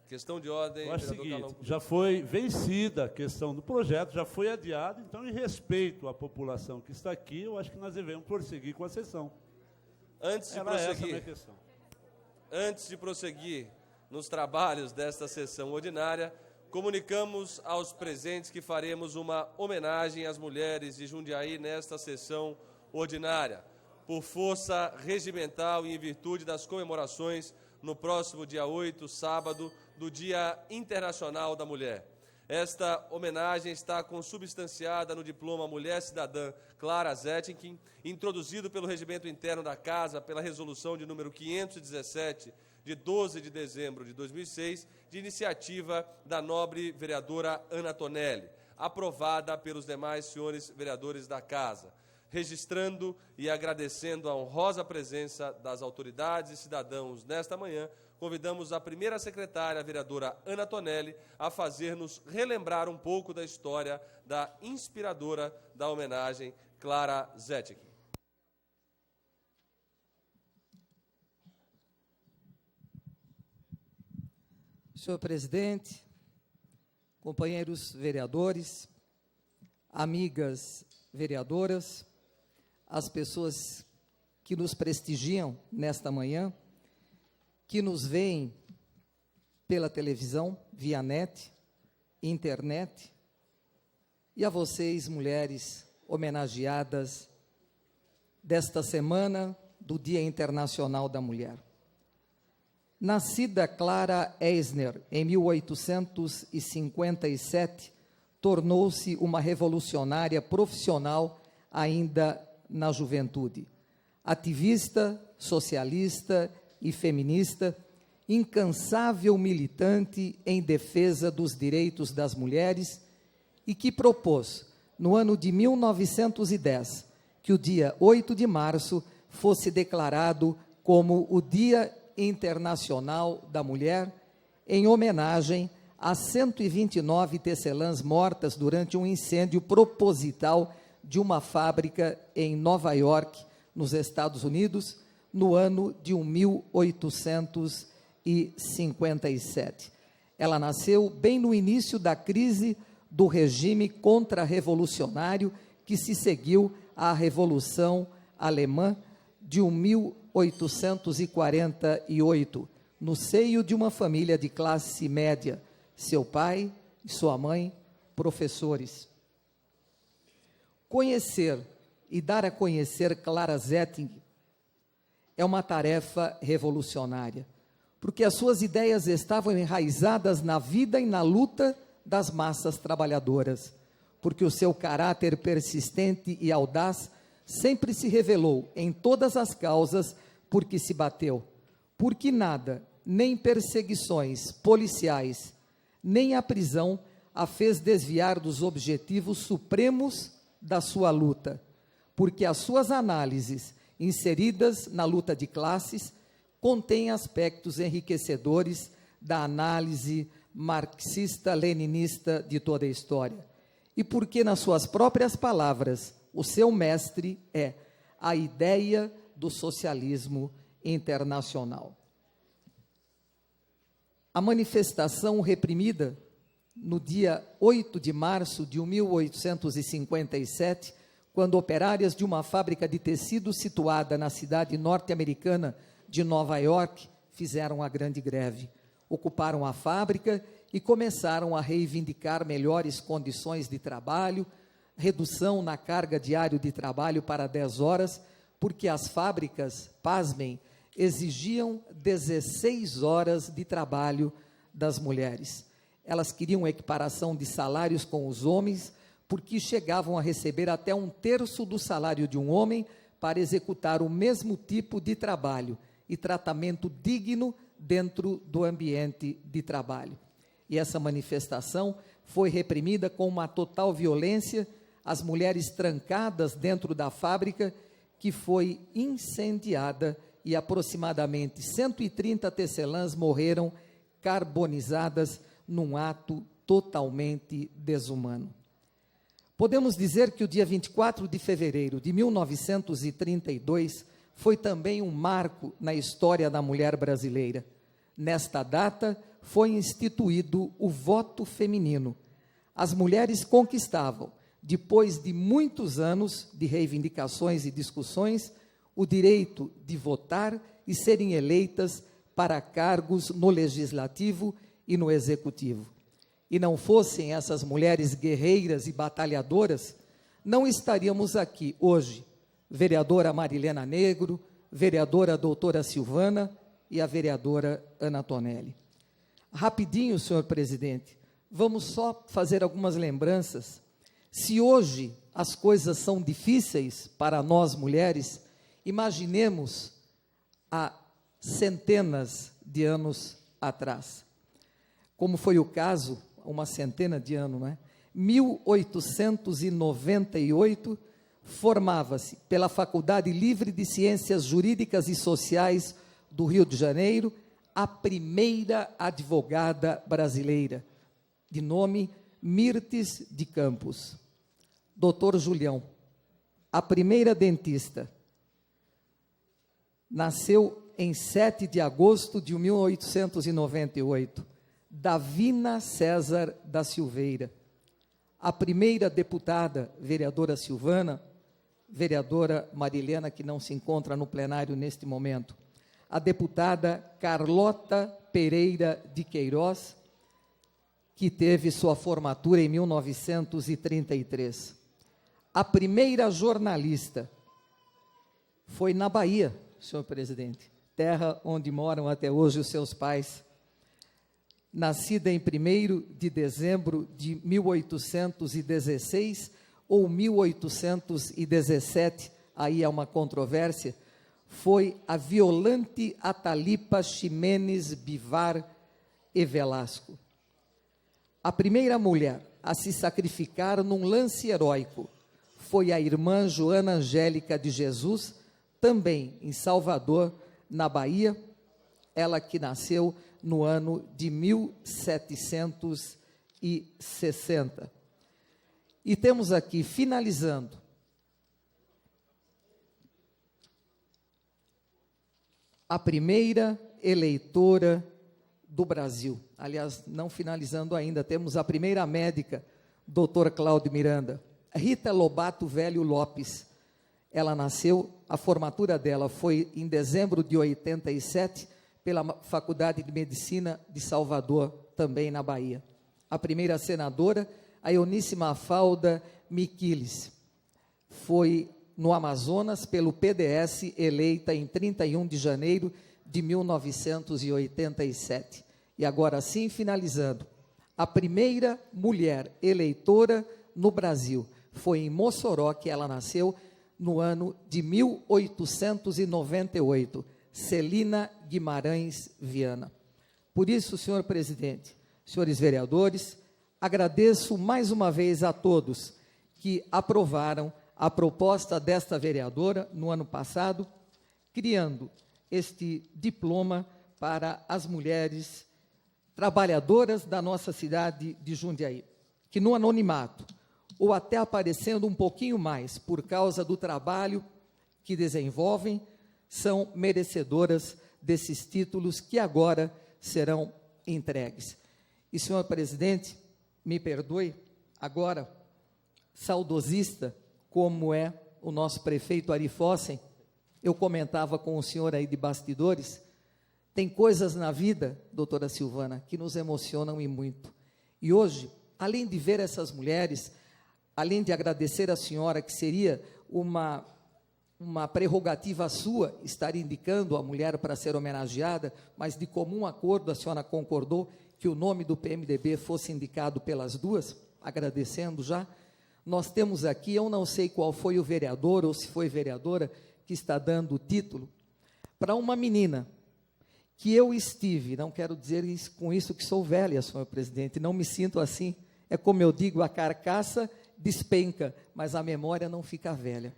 Questão de ordem, eu acho vereador seguinte, Carlão. já foi vencida a questão do projeto, já foi adiado, então, em respeito à população que está aqui, eu acho que nós devemos prosseguir com a sessão. Antes de prosseguir nos trabalhos desta sessão ordinária, comunicamos aos presentes que faremos uma homenagem às mulheres de Jundiaí nesta sessão ordinária, por força regimental e em virtude das comemorações no próximo dia 8, sábado, do Dia Internacional da Mulher. Esta homenagem está consubstanciada no diploma Mulher Cidadã Clara Zetkin, introduzido pelo Regimento Interno da Casa pela resolução de número 517, de 12 de dezembro de 2006, de iniciativa da nobre vereadora Ana Tonelli, aprovada pelos demais senhores vereadores da Casa. Registrando e agradecendo a honrosa presença das autoridades e cidadãos nesta manhã, convidamos a primeira secretária, a vereadora Ana Tonelli, a fazer-nos relembrar um pouco da história da inspiradora da homenagem, Clara Zetkin. Senhor presidente, companheiros vereadores, amigas vereadoras, as pessoas que nos prestigiam nesta manhã, que nos veem pela televisão, via net, internet, e a vocês, mulheres homenageadas desta semana do Dia Internacional da Mulher. Nascida Clara Eisner em 1857, tornou-se uma revolucionária profissional ainda na juventude. Ativista, socialista e feminista, incansável militante em defesa dos direitos das mulheres e que propôs, no ano de 1910, que o dia 8 de março fosse declarado como o Dia Internacional da Mulher, em homenagem a 129 tecelãs mortas durante um incêndio proposital de uma fábrica em Nova York, nos Estados Unidos, no ano de 1857. Ela nasceu bem no início da crise do regime contra-revolucionário que se seguiu à Revolução Alemã de 1848, no seio de uma família de classe média, seu pai e sua mãe, professores. Conhecer e dar a conhecer Clara Zetkin é uma tarefa revolucionária, porque as suas ideias estavam enraizadas na vida e na luta das massas trabalhadoras, porque o seu caráter persistente e audaz sempre se revelou em todas as causas por que se bateu, porque nada, nem perseguições policiais, nem a prisão, a fez desviar dos objetivos supremos da sua luta, porque as suas análises, inseridas na luta de classes, contêm aspectos enriquecedores da análise marxista-leninista de toda a história. E porque, nas suas próprias palavras, o seu mestre é a ideia do socialismo internacional. A manifestação reprimida no dia 8 de março de 1857, quando operárias de uma fábrica de tecido situada na cidade norte-americana de Nova York fizeram a grande greve. Ocuparam a fábrica e começaram a reivindicar melhores condições de trabalho, redução na carga diária de trabalho para 10 horas, porque as fábricas, pasmem, exigiam 16 horas de trabalho das mulheres. Elas queriam equiparação de salários com os homens, porque chegavam a receber até 1/3 do salário de um homem para executar o mesmo tipo de trabalho e tratamento digno dentro do ambiente de trabalho. E essa manifestação foi reprimida com uma total violência, as mulheres trancadas dentro da fábrica, que foi incendiada, e aproximadamente 130 tecelãs morreram carbonizadas num ato totalmente desumano. Podemos dizer que o dia 24 de fevereiro de 1932 foi também um marco na história da mulher brasileira. Nesta data foi instituído o voto feminino. As mulheres conquistavam, depois de muitos anos de reivindicações e discussões, o direito de votar e serem eleitas para cargos no legislativo e no executivo. E não fossem essas mulheres guerreiras e batalhadoras, não estaríamos aqui hoje, vereadora Marilena Negro, vereadora doutora Silvana e a vereadora Ana Tonelli. Rapidinho, senhor presidente, vamos só fazer algumas lembranças. Se hoje as coisas são difíceis para nós mulheres, imaginemos há centenas de anos atrás. Como foi o caso, uma centena de anos, não é? 1898, formava-se pela Faculdade Livre de Ciências Jurídicas e Sociais do Rio de Janeiro a primeira advogada brasileira, de nome Mirtes de Campos. Doutor Julião, a primeira dentista, nasceu em 7 de agosto de 1898. Davina César da Silveira. A primeira deputada, vereadora Silvana, vereadora Marilena, que não se encontra no plenário neste momento. A deputada Carlota Pereira de Queiroz, que teve sua formatura em 1933. A primeira jornalista foi na Bahia, senhor presidente, terra onde moram até hoje os seus pais. Nascida em 1º de dezembro de 1816 ou 1817, aí há uma controvérsia, foi a Violante Atalipa Ximenes Bivar e Velasco. A primeira mulher a se sacrificar num lance heróico foi a irmã Joana Angélica de Jesus, também em Salvador, na Bahia, ela que nasceu no ano de 1760. E temos aqui, finalizando, a primeira eleitora do Brasil. Aliás, não finalizando ainda, temos a primeira médica, doutora Cláudia Miranda. Rita Lobato Velho Lopes. Ela nasceu, a formatura dela foi em dezembro de 87, pela Faculdade de Medicina de Salvador, também na Bahia. A primeira senadora, a Eunice Mafalda Miquiles, foi no Amazonas pelo PDS, eleita em 31 de janeiro de 1987. E agora sim, finalizando, a primeira mulher eleitora no Brasil foi em Mossoró, que ela nasceu no ano de 1898, Celina Guimarães Viana. Por isso, senhor presidente, senhores vereadores, agradeço mais uma vez a todos que aprovaram a proposta desta vereadora no ano passado, criando este diploma para as mulheres trabalhadoras da nossa cidade de Jundiaí, que no anonimato, ou até aparecendo um pouquinho mais por causa do trabalho que desenvolvem, são merecedoras desses títulos que agora serão entregues. E, senhor presidente, me perdoe, agora, saudosista, como é o nosso prefeito Ari Fossen, eu comentava com o senhor aí de bastidores, tem coisas na vida, doutora Silvana, que nos emocionam e muito. E hoje, além de ver essas mulheres, além de agradecer a senhora, que seria uma prerrogativa sua estar indicando a mulher para ser homenageada, mas de comum acordo a senhora concordou que o nome do PMDB fosse indicado pelas duas, agradecendo já. Nós temos aqui, eu não sei qual foi o vereador ou se foi vereadora que está dando o título, para uma menina que eu estive, não quero dizer isso, com isso que sou velha, senhor presidente, não me sinto assim, é como eu digo, a carcaça despenca, mas a memória não fica velha.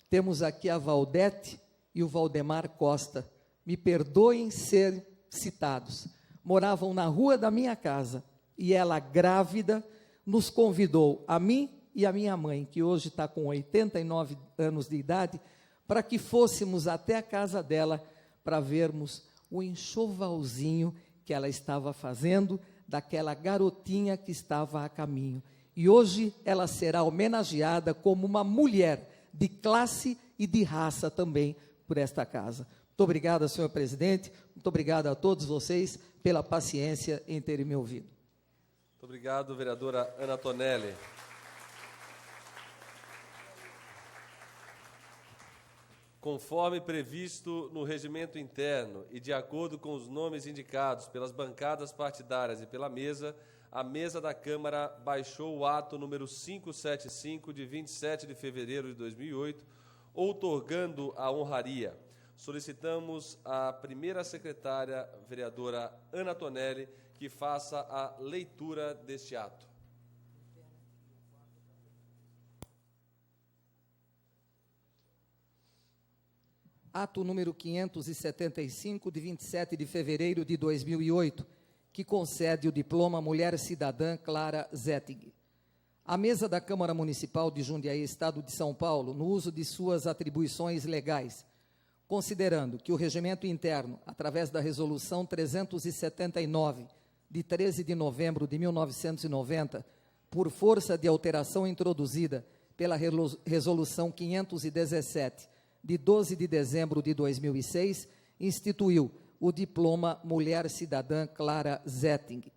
Temos aqui a Valdete e o Valdemar Costa, me perdoem ser citados, moravam na rua da minha casa, e ela grávida nos convidou, a mim e a minha mãe, que hoje está com 89 anos de idade, para que fôssemos até a casa dela, para vermos o enxovalzinho que ela estava fazendo, daquela garotinha que estava a caminho. E hoje ela será homenageada como uma mulher de classe e de raça também por esta casa. Muito obrigado, senhor presidente, muito obrigado a todos vocês pela paciência em terem me ouvido. Muito obrigado, vereadora Ana Tonelli. Conforme previsto no regimento interno e de acordo com os nomes indicados pelas bancadas partidárias e pela mesa, a mesa da Câmara baixou o ato número 575, de 27 de fevereiro de 2008, outorgando a honraria. Solicitamos à primeira secretária, vereadora Ana Tonelli, que faça a leitura deste ato. Ato número 575, de 27 de fevereiro de 2008, que concede o diploma Mulher Cidadã Clara Zettig. A mesa da Câmara Municipal de Jundiaí, Estado de São Paulo, no uso de suas atribuições legais, considerando que o regimento interno, através da Resolução 379, de 13 de novembro de 1990, por força de alteração introduzida pela Resolução 517, de 12 de dezembro de 2006, instituiu o diploma Mulher Cidadã Clara Zetting.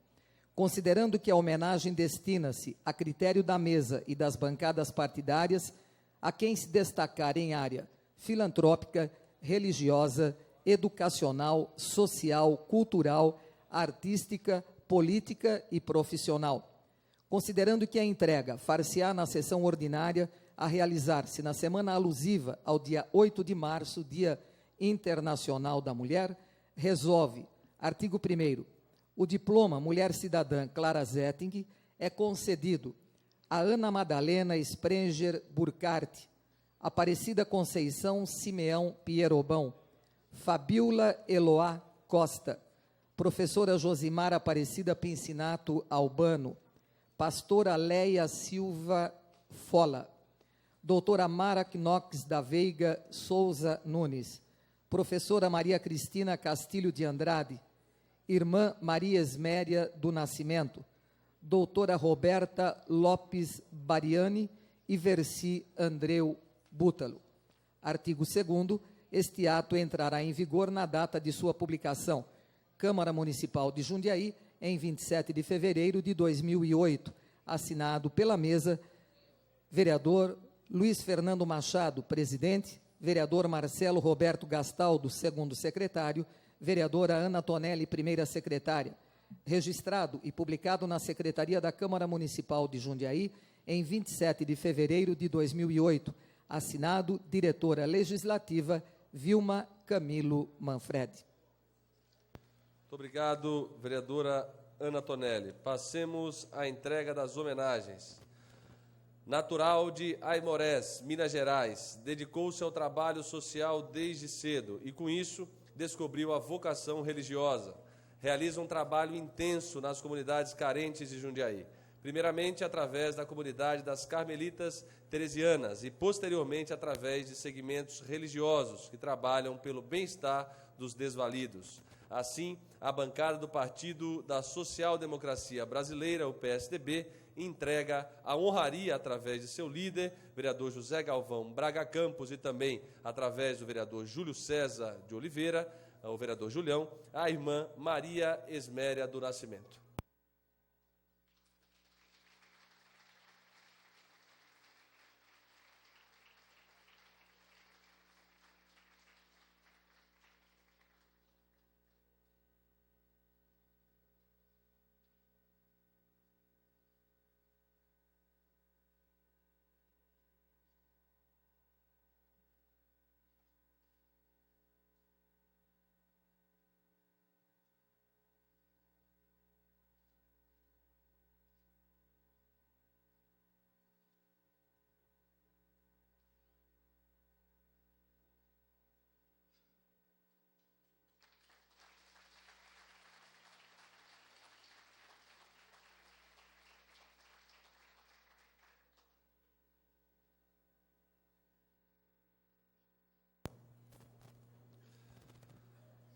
Considerando que a homenagem destina-se a critério da mesa e das bancadas partidárias, a quem se destacar em área filantrópica, religiosa, educacional, social, cultural, artística, política e profissional. Considerando que a entrega far-se-á na sessão ordinária a realizar-se na semana alusiva ao dia 8 de março, Dia Internacional da Mulher, resolve, artigo 1º, o diploma Mulher Cidadã Clara Zetting é concedido a Ana Madalena Sprenger Burkhardt, Aparecida Conceição Simeão Pierobão, Fabiola Eloá Costa, professora Josimar Aparecida Pincinato Albano, pastora Leia Silva Fola, doutora Mara Knox da Veiga Souza Nunes, professora Maria Cristina Castilho de Andrade, irmã Maria Esméria do Nascimento, doutora Roberta Lopes Bariani e Versi Andreu Bútalo. Artigo 2º, este ato entrará em vigor na data de sua publicação. Câmara Municipal de Jundiaí, em 27 de fevereiro de 2008. Assinado pela mesa, vereador Luiz Fernando Machado, presidente, vereador Marcelo Roberto Gastaldo, segundo secretário, vereadora Ana Tonelli, primeira secretária. Registrado e publicado na Secretaria da Câmara Municipal de Jundiaí, em 27 de fevereiro de 2008. Assinado, diretora legislativa, Vilma Camilo Manfredi. Muito obrigado, vereadora Ana Tonelli. Passemos à entrega das homenagens. Natural de Aimorés, Minas Gerais, dedicou-se ao trabalho social desde cedo e, com isso, descobriu a vocação religiosa. Realiza um trabalho intenso nas comunidades carentes de Jundiaí, primeiramente através da comunidade das Carmelitas Teresianas e, posteriormente, através de segmentos religiosos que trabalham pelo bem-estar dos desvalidos. Assim, a bancada do Partido da Social Democracia Brasileira, o PSDB, entrega a honraria através de seu líder, vereador José Galvão Braga Campos, e também através do vereador Júlio César de Oliveira, o vereador Julião, à irmã Maria Esméria do Nascimento.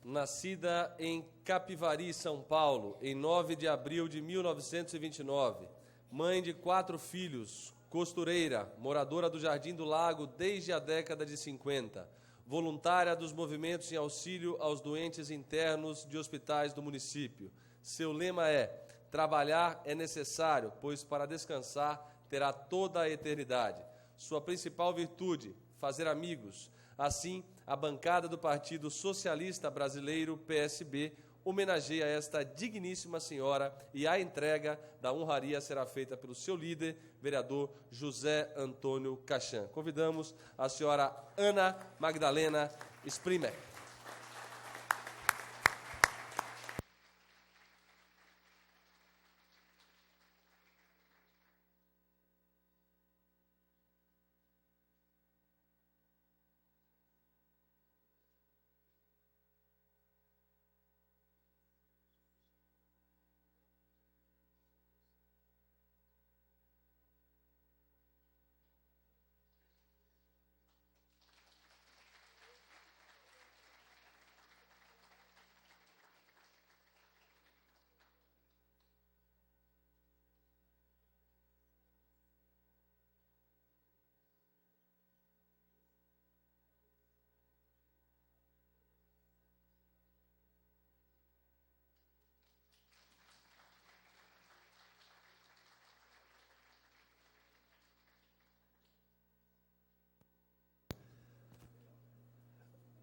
Nascida em Capivari, São Paulo, em 9 de abril de 1929, mãe de 4 filhos, costureira, moradora do Jardim do Lago desde a década de 50, voluntária dos movimentos em auxílio aos doentes internos de hospitais do município. Seu lema é: trabalhar é necessário, pois para descansar terá toda a eternidade. Sua principal virtude, fazer amigos. Assim, a bancada do Partido Socialista Brasileiro, PSB, homenageia esta digníssima senhora e a entrega da honraria será feita pelo seu líder, vereador José Antônio Cachan. Convidamos a senhora Ana Magdalena Sprimer.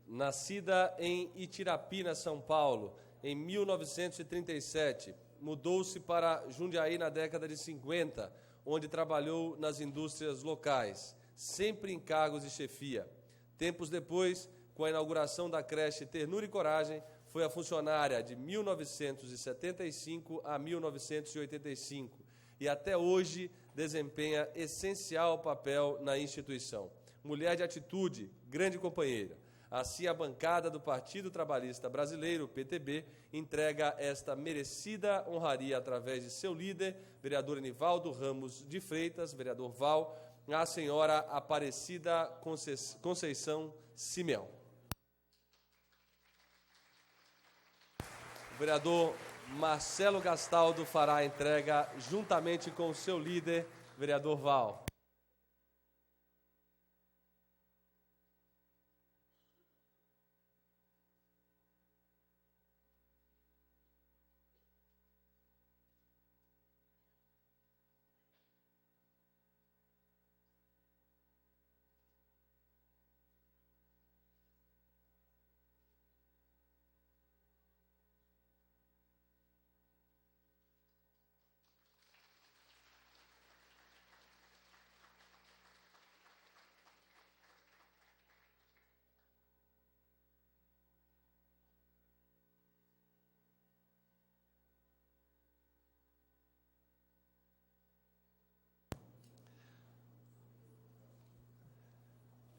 Nascida em Itirapina, São Paulo, em 1937, mudou-se para Jundiaí na década de 50, onde trabalhou nas indústrias locais, sempre em cargos de chefia. Tempos depois, com a inauguração da creche Ternura e Coragem, foi a funcionária de 1975 a 1985 e até hoje desempenha essencial papel na instituição. Mulher de atitude, grande companheira. Assim, a bancada do Partido Trabalhista Brasileiro, PTB, entrega esta merecida honraria através de seu líder, vereador Enivaldo Ramos de Freitas, vereador Val, à senhora Aparecida Conceição Simeão. O vereador Marcelo Gastaldo fará a entrega juntamente com o seu líder, vereador Val.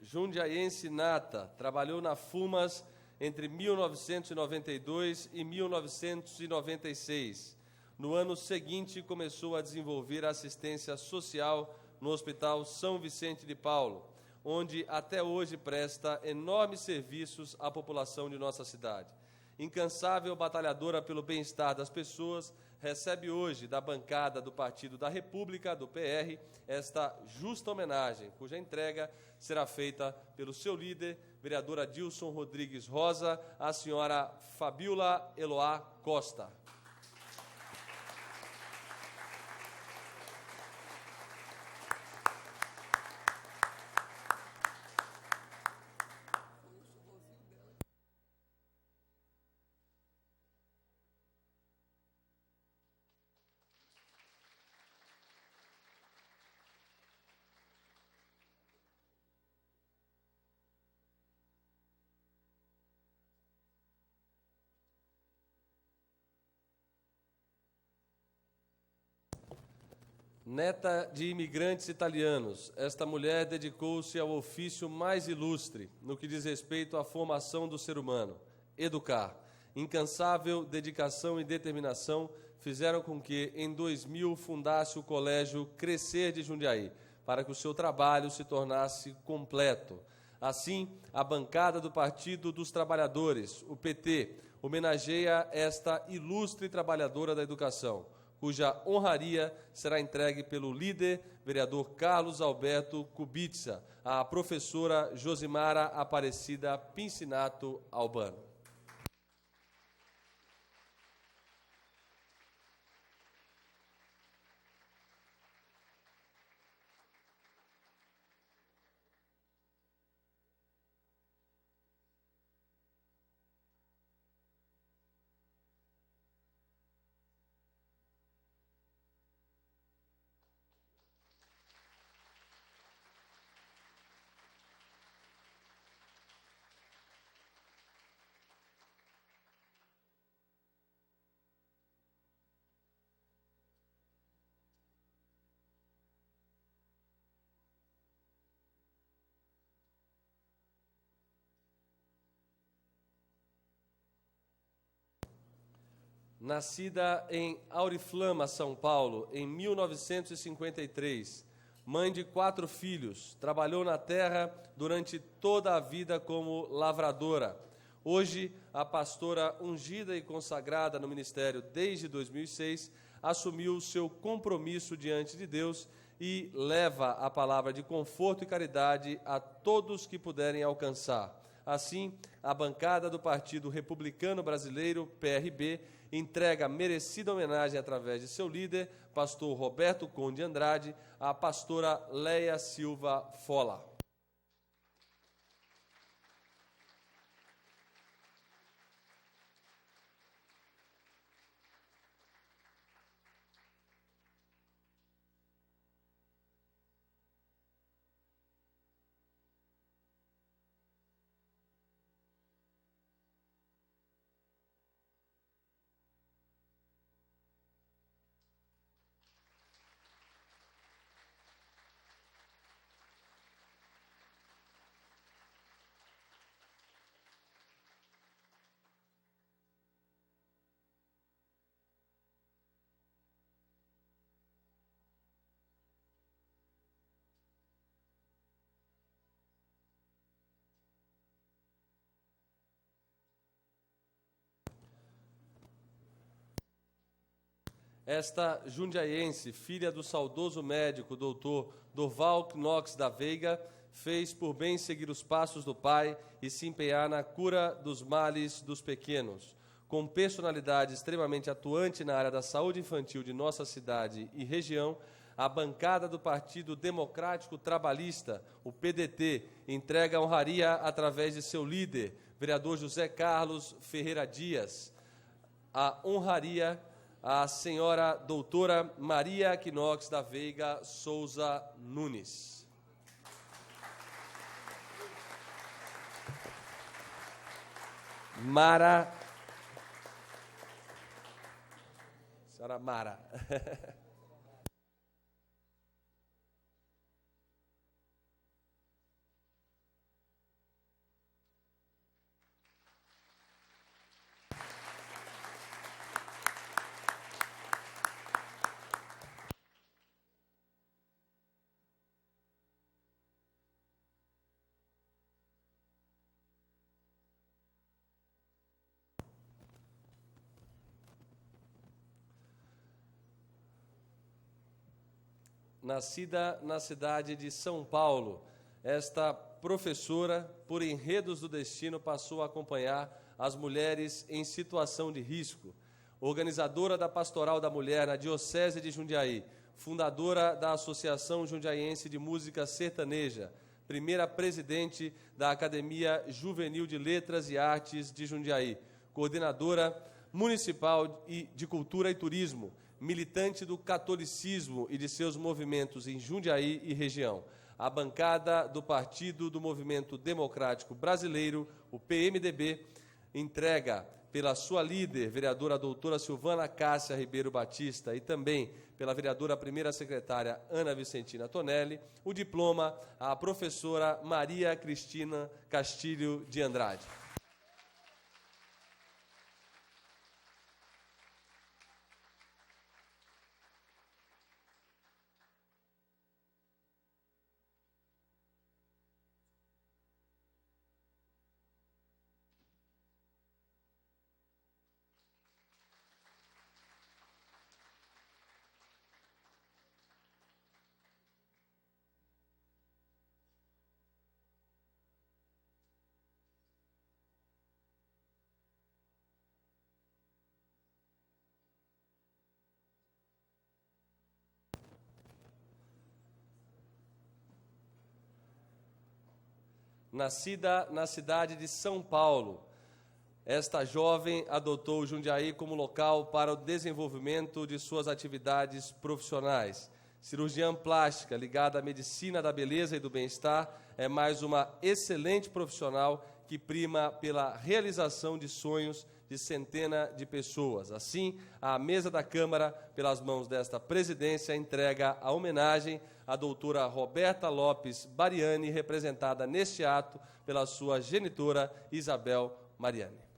Jundiaiense nata, trabalhou na Fumas entre 1992 e 1996. No ano seguinte, começou a desenvolver assistência social no Hospital São Vicente de Paulo, onde até hoje presta enormes serviços à população de nossa cidade. Incansável batalhadora pelo bem-estar das pessoas, recebe hoje da bancada do Partido da República, do PR, esta justa homenagem, cuja entrega será feita pelo seu líder, vereadora Dilson Rodrigues Rosa, a senhora Fabiola Eloá Costa. Neta de imigrantes italianos, esta mulher dedicou-se ao ofício mais ilustre no que diz respeito à formação do ser humano, educar. Incansável dedicação e determinação fizeram com que, em 2000, fundasse o Colégio Crescer de Jundiaí, para que o seu trabalho se tornasse completo. Assim, a bancada do Partido dos Trabalhadores, o PT, homenageia esta ilustre trabalhadora da educação, cuja honraria será entregue pelo líder, vereador Carlos Alberto Kubitsa, à professora Josimara Aparecida Pincinato Albano. Nascida em Auriflama, São Paulo, em 1953, mãe de 4 filhos, trabalhou na terra durante toda a vida como lavradora. Hoje, a pastora ungida e consagrada no ministério desde 2006, assumiu o seu compromisso diante de Deus e leva a palavra de conforto e caridade a todos que puderem alcançar. Assim, a bancada do Partido Republicano Brasileiro, PRB, entrega merecida homenagem através de seu líder, pastor Roberto Conde Andrade, à pastora Leia Silva Fola. Esta jundiaiense, filha do saudoso médico doutor Dorval Knox da Veiga, fez por bem seguir os passos do pai e se empenhar na cura dos males dos pequenos. Com personalidade extremamente atuante na área da saúde infantil de nossa cidade e região, a bancada do Partido Democrático Trabalhista, o PDT, entrega a honraria através de seu líder, vereador José Carlos Ferreira Dias. A honraria à senhora doutora Maria Knox da Veiga Souza Nunes. Mara. Senhora Mara. Nascida na cidade de São Paulo, esta professora, por enredos do destino, passou a acompanhar as mulheres em situação de risco. Organizadora da Pastoral da Mulher na Diocese de Jundiaí, fundadora da Associação Jundiaiense de Música Sertaneja, primeira presidente da Academia Juvenil de Letras e Artes de Jundiaí, coordenadora municipal de Cultura e Turismo, militante do catolicismo e de seus movimentos em Jundiaí e região. A bancada do Partido do Movimento Democrático Brasileiro, o PMDB, entrega pela sua líder, vereadora doutora Silvana Cássia Ribeiro Batista, e também pela vereadora primeira secretária Ana Vicentina Tonelli, o diploma à professora Maria Cristina Castilho de Andrade. Nascida na cidade de São Paulo, esta jovem adotou Jundiaí como local para o desenvolvimento de suas atividades profissionais. Cirurgiã plástica ligada à medicina da beleza e do bem-estar, é mais uma excelente profissional que prima pela realização de sonhos de centenas de pessoas. Assim, a mesa da Câmara, pelas mãos desta presidência, entrega a homenagem à doutora Roberta Lopes Bariani, representada neste ato pela sua genitora Isabel Mariani.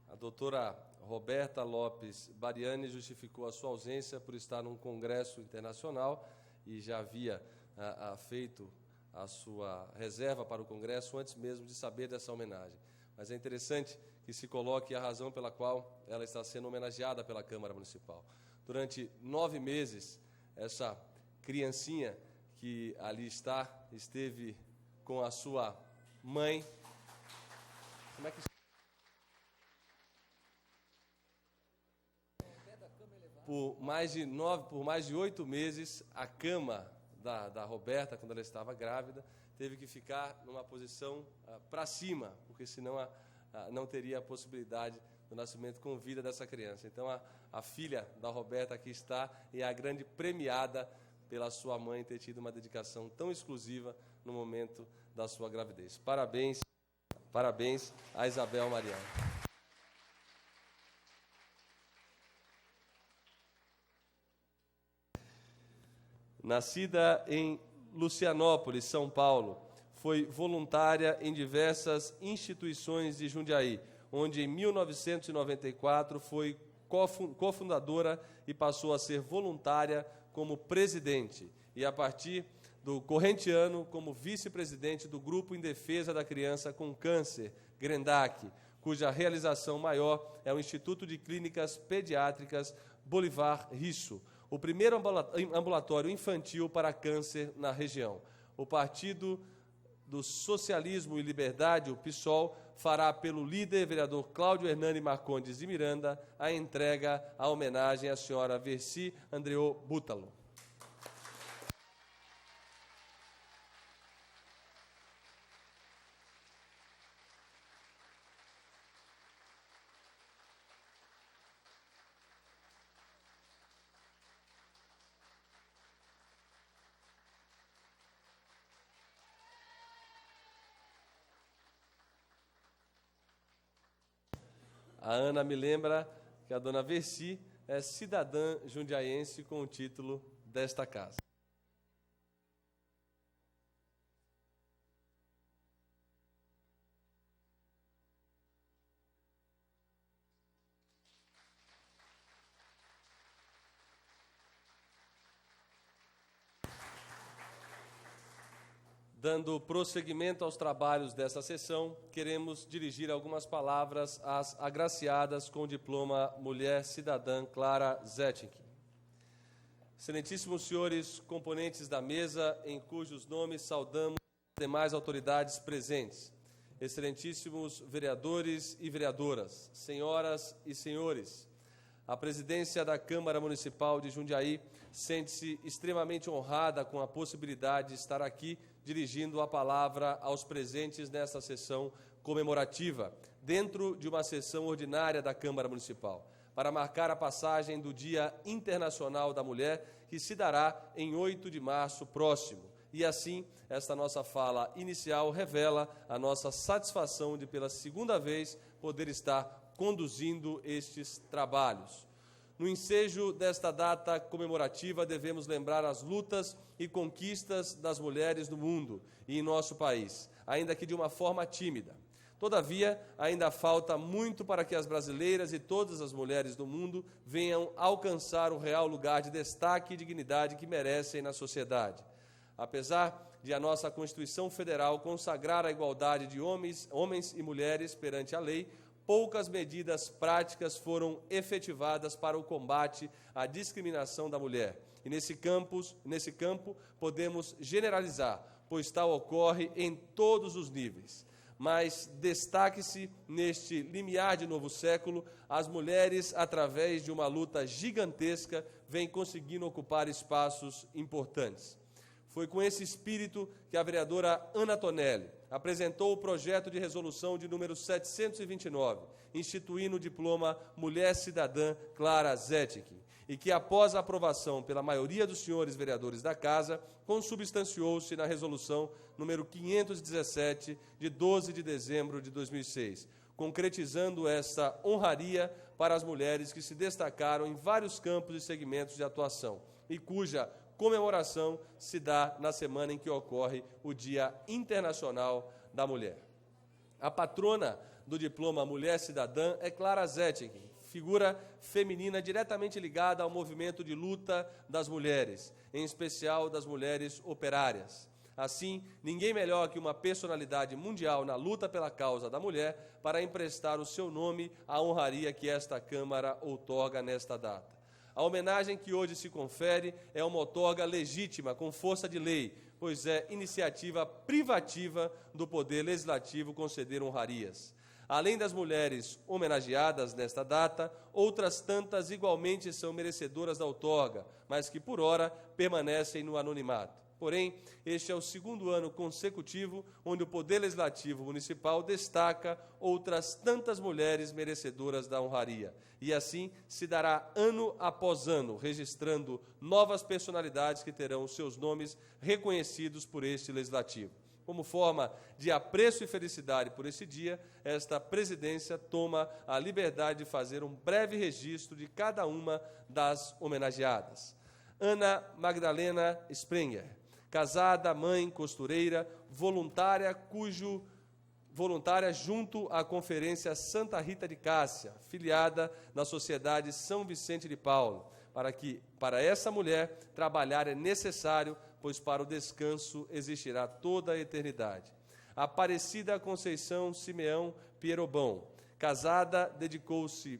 A doutora Roberta Lopes Bariani justificou a sua ausência por estar num congresso internacional e já havia feito a sua reserva para o congresso antes mesmo de saber dessa homenagem. Mas é interessante que se coloque a razão pela qual ela está sendo homenageada pela Câmara Municipal. Durante 9 meses, essa criancinha que ali está, esteve com a sua mãe. Como é que... Por mais de 8 meses, a cama da Roberta, quando ela estava grávida, teve que ficar numa posição para cima, porque senão não teria a possibilidade do nascimento com vida dessa criança. Então, a filha da Roberta aqui está e é a grande premiada pela sua mãe ter tido uma dedicação tão exclusiva no momento da sua gravidez. Parabéns, parabéns a Isabel Mariana. Nascida em Lucianópolis, São Paulo, foi voluntária em diversas instituições de Jundiaí, onde em 1994 foi cofundadora e passou a ser voluntária como presidente. E a partir do corrente ano, como vice-presidente do Grupo em Defesa da Criança com Câncer, GRENDAC, cuja realização maior é o Instituto de Clínicas Pediátricas Bolivar Risso, o primeiro ambulatório infantil para câncer na região. O Partido do Socialismo e Liberdade, o PSOL, fará pelo líder, vereador Cláudio Hernani Marcondes de Miranda, a entrega, a homenagem à senhora Verci Andreô Bútalo. A Ana me lembra que a dona Verci é cidadã jundiaense com o título desta casa. Dando prosseguimento aos trabalhos dessa sessão, queremos dirigir algumas palavras às agraciadas com o diploma Mulher Cidadã Clara Zetkin. Excelentíssimos senhores componentes da mesa, em cujos nomes saudamos as demais autoridades presentes, excelentíssimos vereadores e vereadoras, senhoras e senhores, a presidência da Câmara Municipal de Jundiaí sente-se extremamente honrada com a possibilidade de estar aqui dirigindo a palavra aos presentes nesta sessão comemorativa, dentro de uma sessão ordinária da Câmara Municipal, para marcar a passagem do Dia Internacional da Mulher, que se dará em 8 de março próximo. E assim, esta nossa fala inicial revela a nossa satisfação de, pela segunda vez, poder estar conduzindo estes trabalhos. No ensejo desta data comemorativa, devemos lembrar as lutas e conquistas das mulheres no mundo e em nosso país, ainda que de uma forma tímida. Todavia, ainda falta muito para que as brasileiras e todas as mulheres do mundo venham alcançar o real lugar de destaque e dignidade que merecem na sociedade. Apesar de a nossa Constituição Federal consagrar a igualdade de homens e mulheres perante a lei, poucas medidas práticas foram efetivadas para o combate à discriminação da mulher. E nesse campo podemos generalizar, pois tal ocorre em todos os níveis. Mas destaque-se neste limiar de novo século, as mulheres, através de uma luta gigantesca, vêm conseguindo ocupar espaços importantes. Foi com esse espírito que a vereadora Ana Tonelli apresentou o projeto de resolução de número 729, instituindo o diploma Mulher Cidadã Clara Zetkin, e que, após a aprovação pela maioria dos senhores vereadores da Casa, consubstanciou-se na resolução número 517, de 12 de dezembro de 2006, concretizando essa honraria para as mulheres que se destacaram em vários campos e segmentos de atuação, e cuja comemoração se dá na semana em que ocorre o Dia Internacional da Mulher. A patrona do diploma Mulher Cidadã é Clara Zetkin, figura feminina diretamente ligada ao movimento de luta das mulheres, em especial das mulheres operárias. Assim, ninguém melhor que uma personalidade mundial na luta pela causa da mulher para emprestar o seu nome à honraria que esta Câmara outorga nesta data. A homenagem que hoje se confere é uma outorga legítima, com força de lei, pois é iniciativa privativa do Poder Legislativo conceder honrarias. Além das mulheres homenageadas nesta data, outras tantas igualmente são merecedoras da outorga, mas que por ora permanecem no anonimato. Porém, este é o segundo ano consecutivo onde o Poder Legislativo Municipal destaca outras tantas mulheres merecedoras da honraria. E assim se dará ano após ano, registrando novas personalidades que terão seus nomes reconhecidos por este Legislativo. Como forma de apreço e felicidade por esse dia, esta presidência toma a liberdade de fazer um breve registro de cada uma das homenageadas. Ana Magdalena Sprenger, casada, mãe, costureira, voluntária junto à Conferência Santa Rita de Cássia, filiada na Sociedade São Vicente de Paulo, para essa mulher trabalhar é necessário, pois para o descanso existirá toda a eternidade. Aparecida Conceição Simeão Pierobão, casada,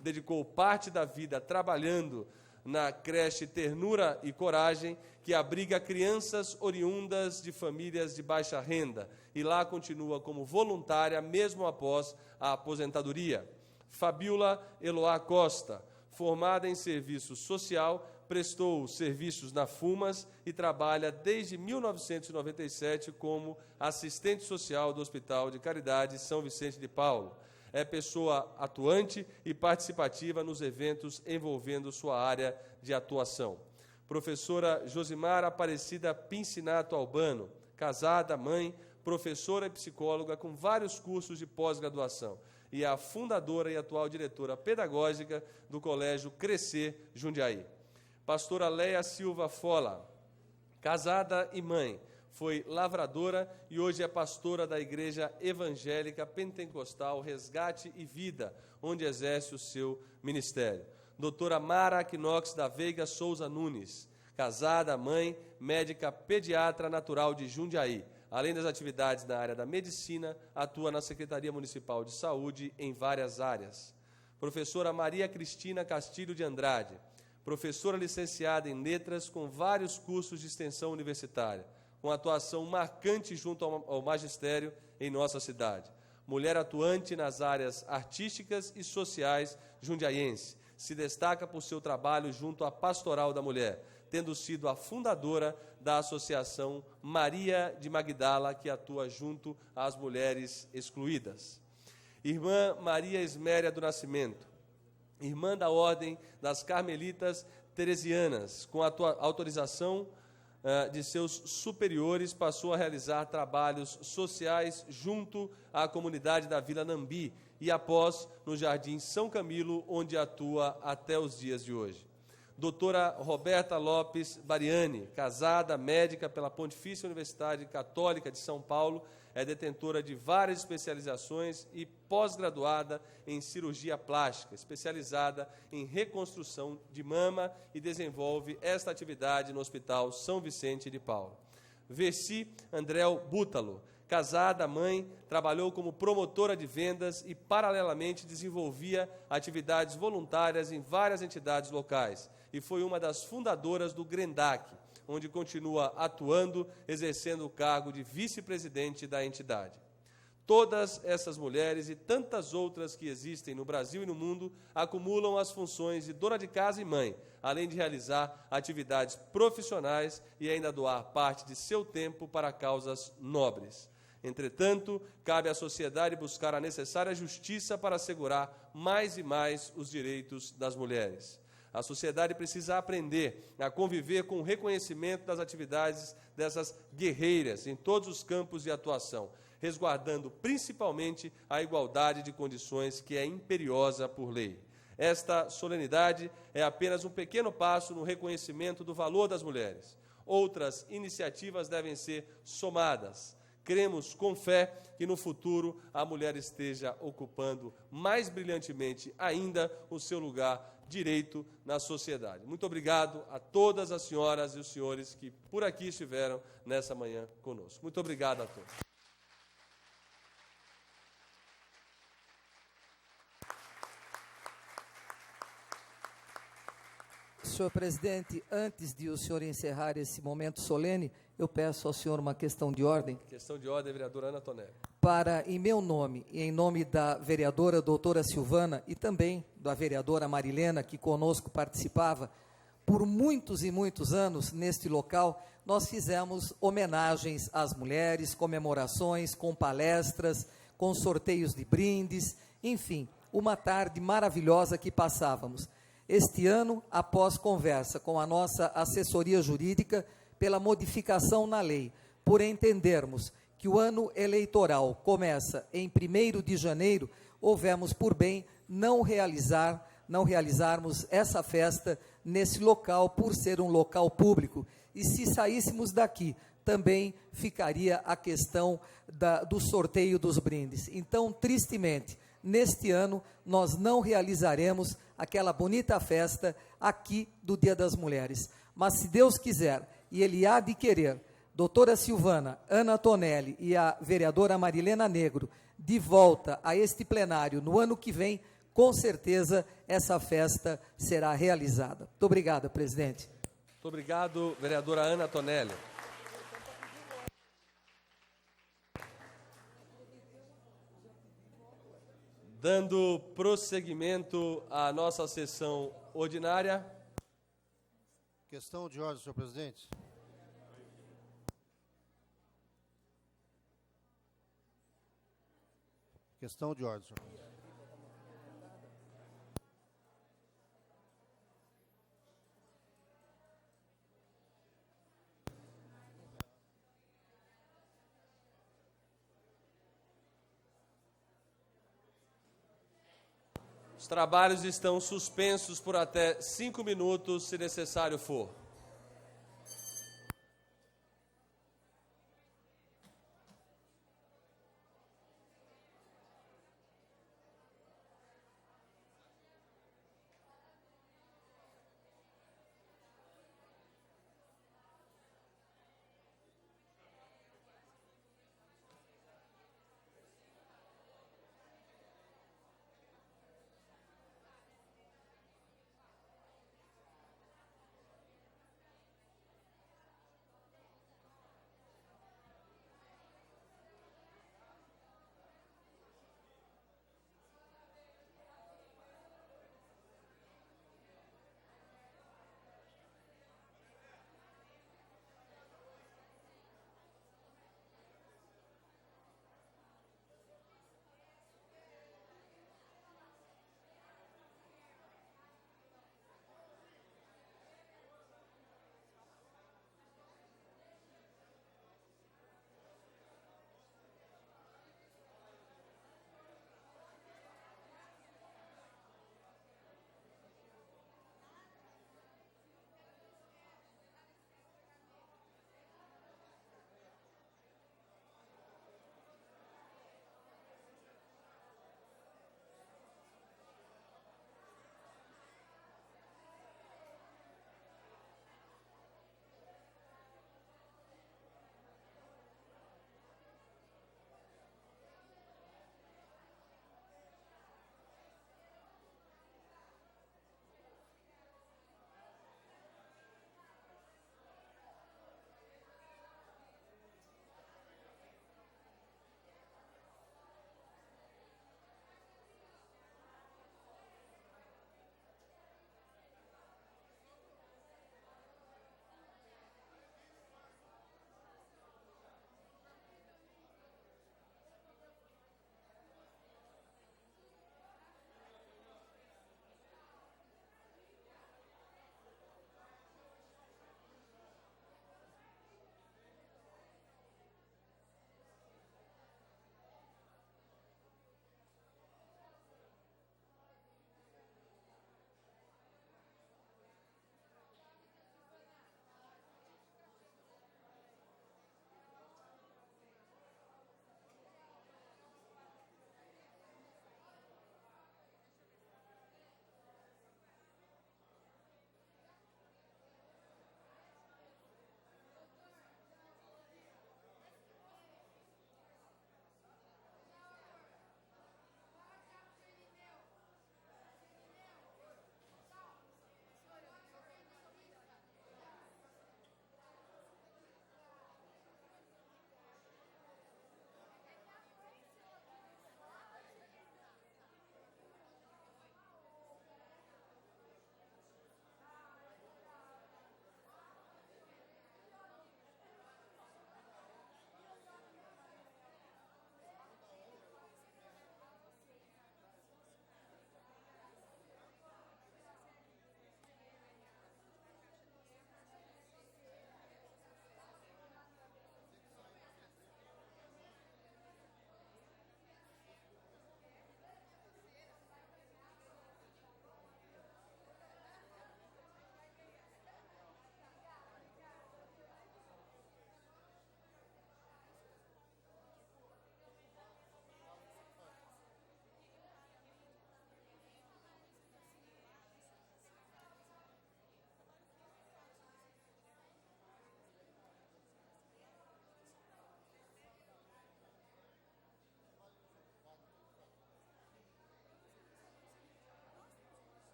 dedicou parte da vida trabalhando na creche Ternura e Coragem, que abriga crianças oriundas de famílias de baixa renda, e lá continua como voluntária mesmo após a aposentadoria. Fabiola Eloá Costa, formada em serviço social, prestou serviços na FUMAS e trabalha desde 1997 como assistente social do Hospital de Caridade São Vicente de Paulo. É pessoa atuante e participativa nos eventos envolvendo sua área de atuação. Professora Josimar Aparecida Pincinato Albano, casada, mãe, professora e psicóloga com vários cursos de pós-graduação, e é a fundadora e atual diretora pedagógica do Colégio Crescer Jundiaí. Pastora Leia Silva Fola, casada e mãe, foi lavradora e hoje é pastora da Igreja Evangélica Pentecostal Resgate e Vida, onde exerce o seu ministério. Doutora Mara Aquinox da Veiga Souza Nunes, casada, mãe, médica pediatra natural de Jundiaí. Além das atividades na área da medicina, atua na Secretaria Municipal de Saúde em várias áreas. Professora Maria Cristina Castilho de Andrade, professora licenciada em letras com vários cursos de extensão universitária, com atuação marcante junto ao magistério em nossa cidade. Mulher atuante nas áreas artísticas e sociais jundiaiense. Se destaca por seu trabalho junto à Pastoral da Mulher, tendo sido a fundadora da Associação Maria de Magdala, que atua junto às mulheres excluídas. Irmã Maria Esméria do Nascimento, irmã da Ordem das Carmelitas Teresianas, com a autorização de seus superiores, passou a realizar trabalhos sociais junto à comunidade da Vila Nambi e após no Jardim São Camilo, onde atua até os dias de hoje. Doutora Roberta Lopes Bariani, casada, médica pela Pontifícia Universidade Católica de São Paulo, é detentora de várias especializações e pós-graduada em cirurgia plástica, especializada em reconstrução de mama e desenvolve esta atividade no Hospital São Vicente de Paulo. Versi Andréu Bútalo, casada, mãe, trabalhou como promotora de vendas e, paralelamente, desenvolvia atividades voluntárias em várias entidades locais e foi uma das fundadoras do Grendac, onde continua atuando, exercendo o cargo de vice-presidente da entidade. Todas essas mulheres e tantas outras que existem no Brasil e no mundo acumulam as funções de dona de casa e mãe, além de realizar atividades profissionais e ainda doar parte de seu tempo para causas nobres. Entretanto, cabe à sociedade buscar a necessária justiça para assegurar mais e mais os direitos das mulheres. A sociedade precisa aprender a conviver com o reconhecimento das atividades dessas guerreiras em todos os campos de atuação, resguardando principalmente a igualdade de condições que é imperiosa por lei. Esta solenidade é apenas um pequeno passo no reconhecimento do valor das mulheres. Outras iniciativas devem ser somadas. Cremos com fé que no futuro a mulher esteja ocupando mais brilhantemente ainda o seu lugar direito na sociedade. Muito obrigado a todas as senhoras e os senhores que por aqui estiveram nessa manhã conosco. Muito obrigado a todos. Senhor presidente, antes de o senhor encerrar esse momento solene, eu peço ao senhor uma questão de ordem. Questão de ordem, vereadora Ana Tonelli. Para, em meu nome e em nome da vereadora doutora Silvana e também da vereadora Marilena, que conosco participava por muitos e muitos anos neste local, nós fizemos homenagens às mulheres, comemorações, com palestras, com sorteios de brindes, enfim, uma tarde maravilhosa que passávamos. Este ano, após conversa com a nossa assessoria jurídica, pela modificação na lei, por entendermos que o ano eleitoral começa em 1º de janeiro, houvemos por bem não realizarmos essa festa nesse local, por ser um local público. E se saíssemos daqui, também ficaria a questão do sorteio dos brindes. Então, tristemente, neste ano, nós não realizaremos aquela bonita festa aqui do Dia das Mulheres. Mas, se Deus quiser, e Ele há de querer, doutora Silvana, Ana Tonelli e a vereadora Marilena Negro, de volta a este plenário no ano que vem, com certeza essa festa será realizada. Muito obrigado, presidente. Muito obrigado, vereadora Ana Tonelli. Dando prosseguimento à nossa sessão ordinária. Questão de ordem, senhor presidente. Questão de ordem, senhor presidente. Os trabalhos estão suspensos por até 5 minutos, se necessário for.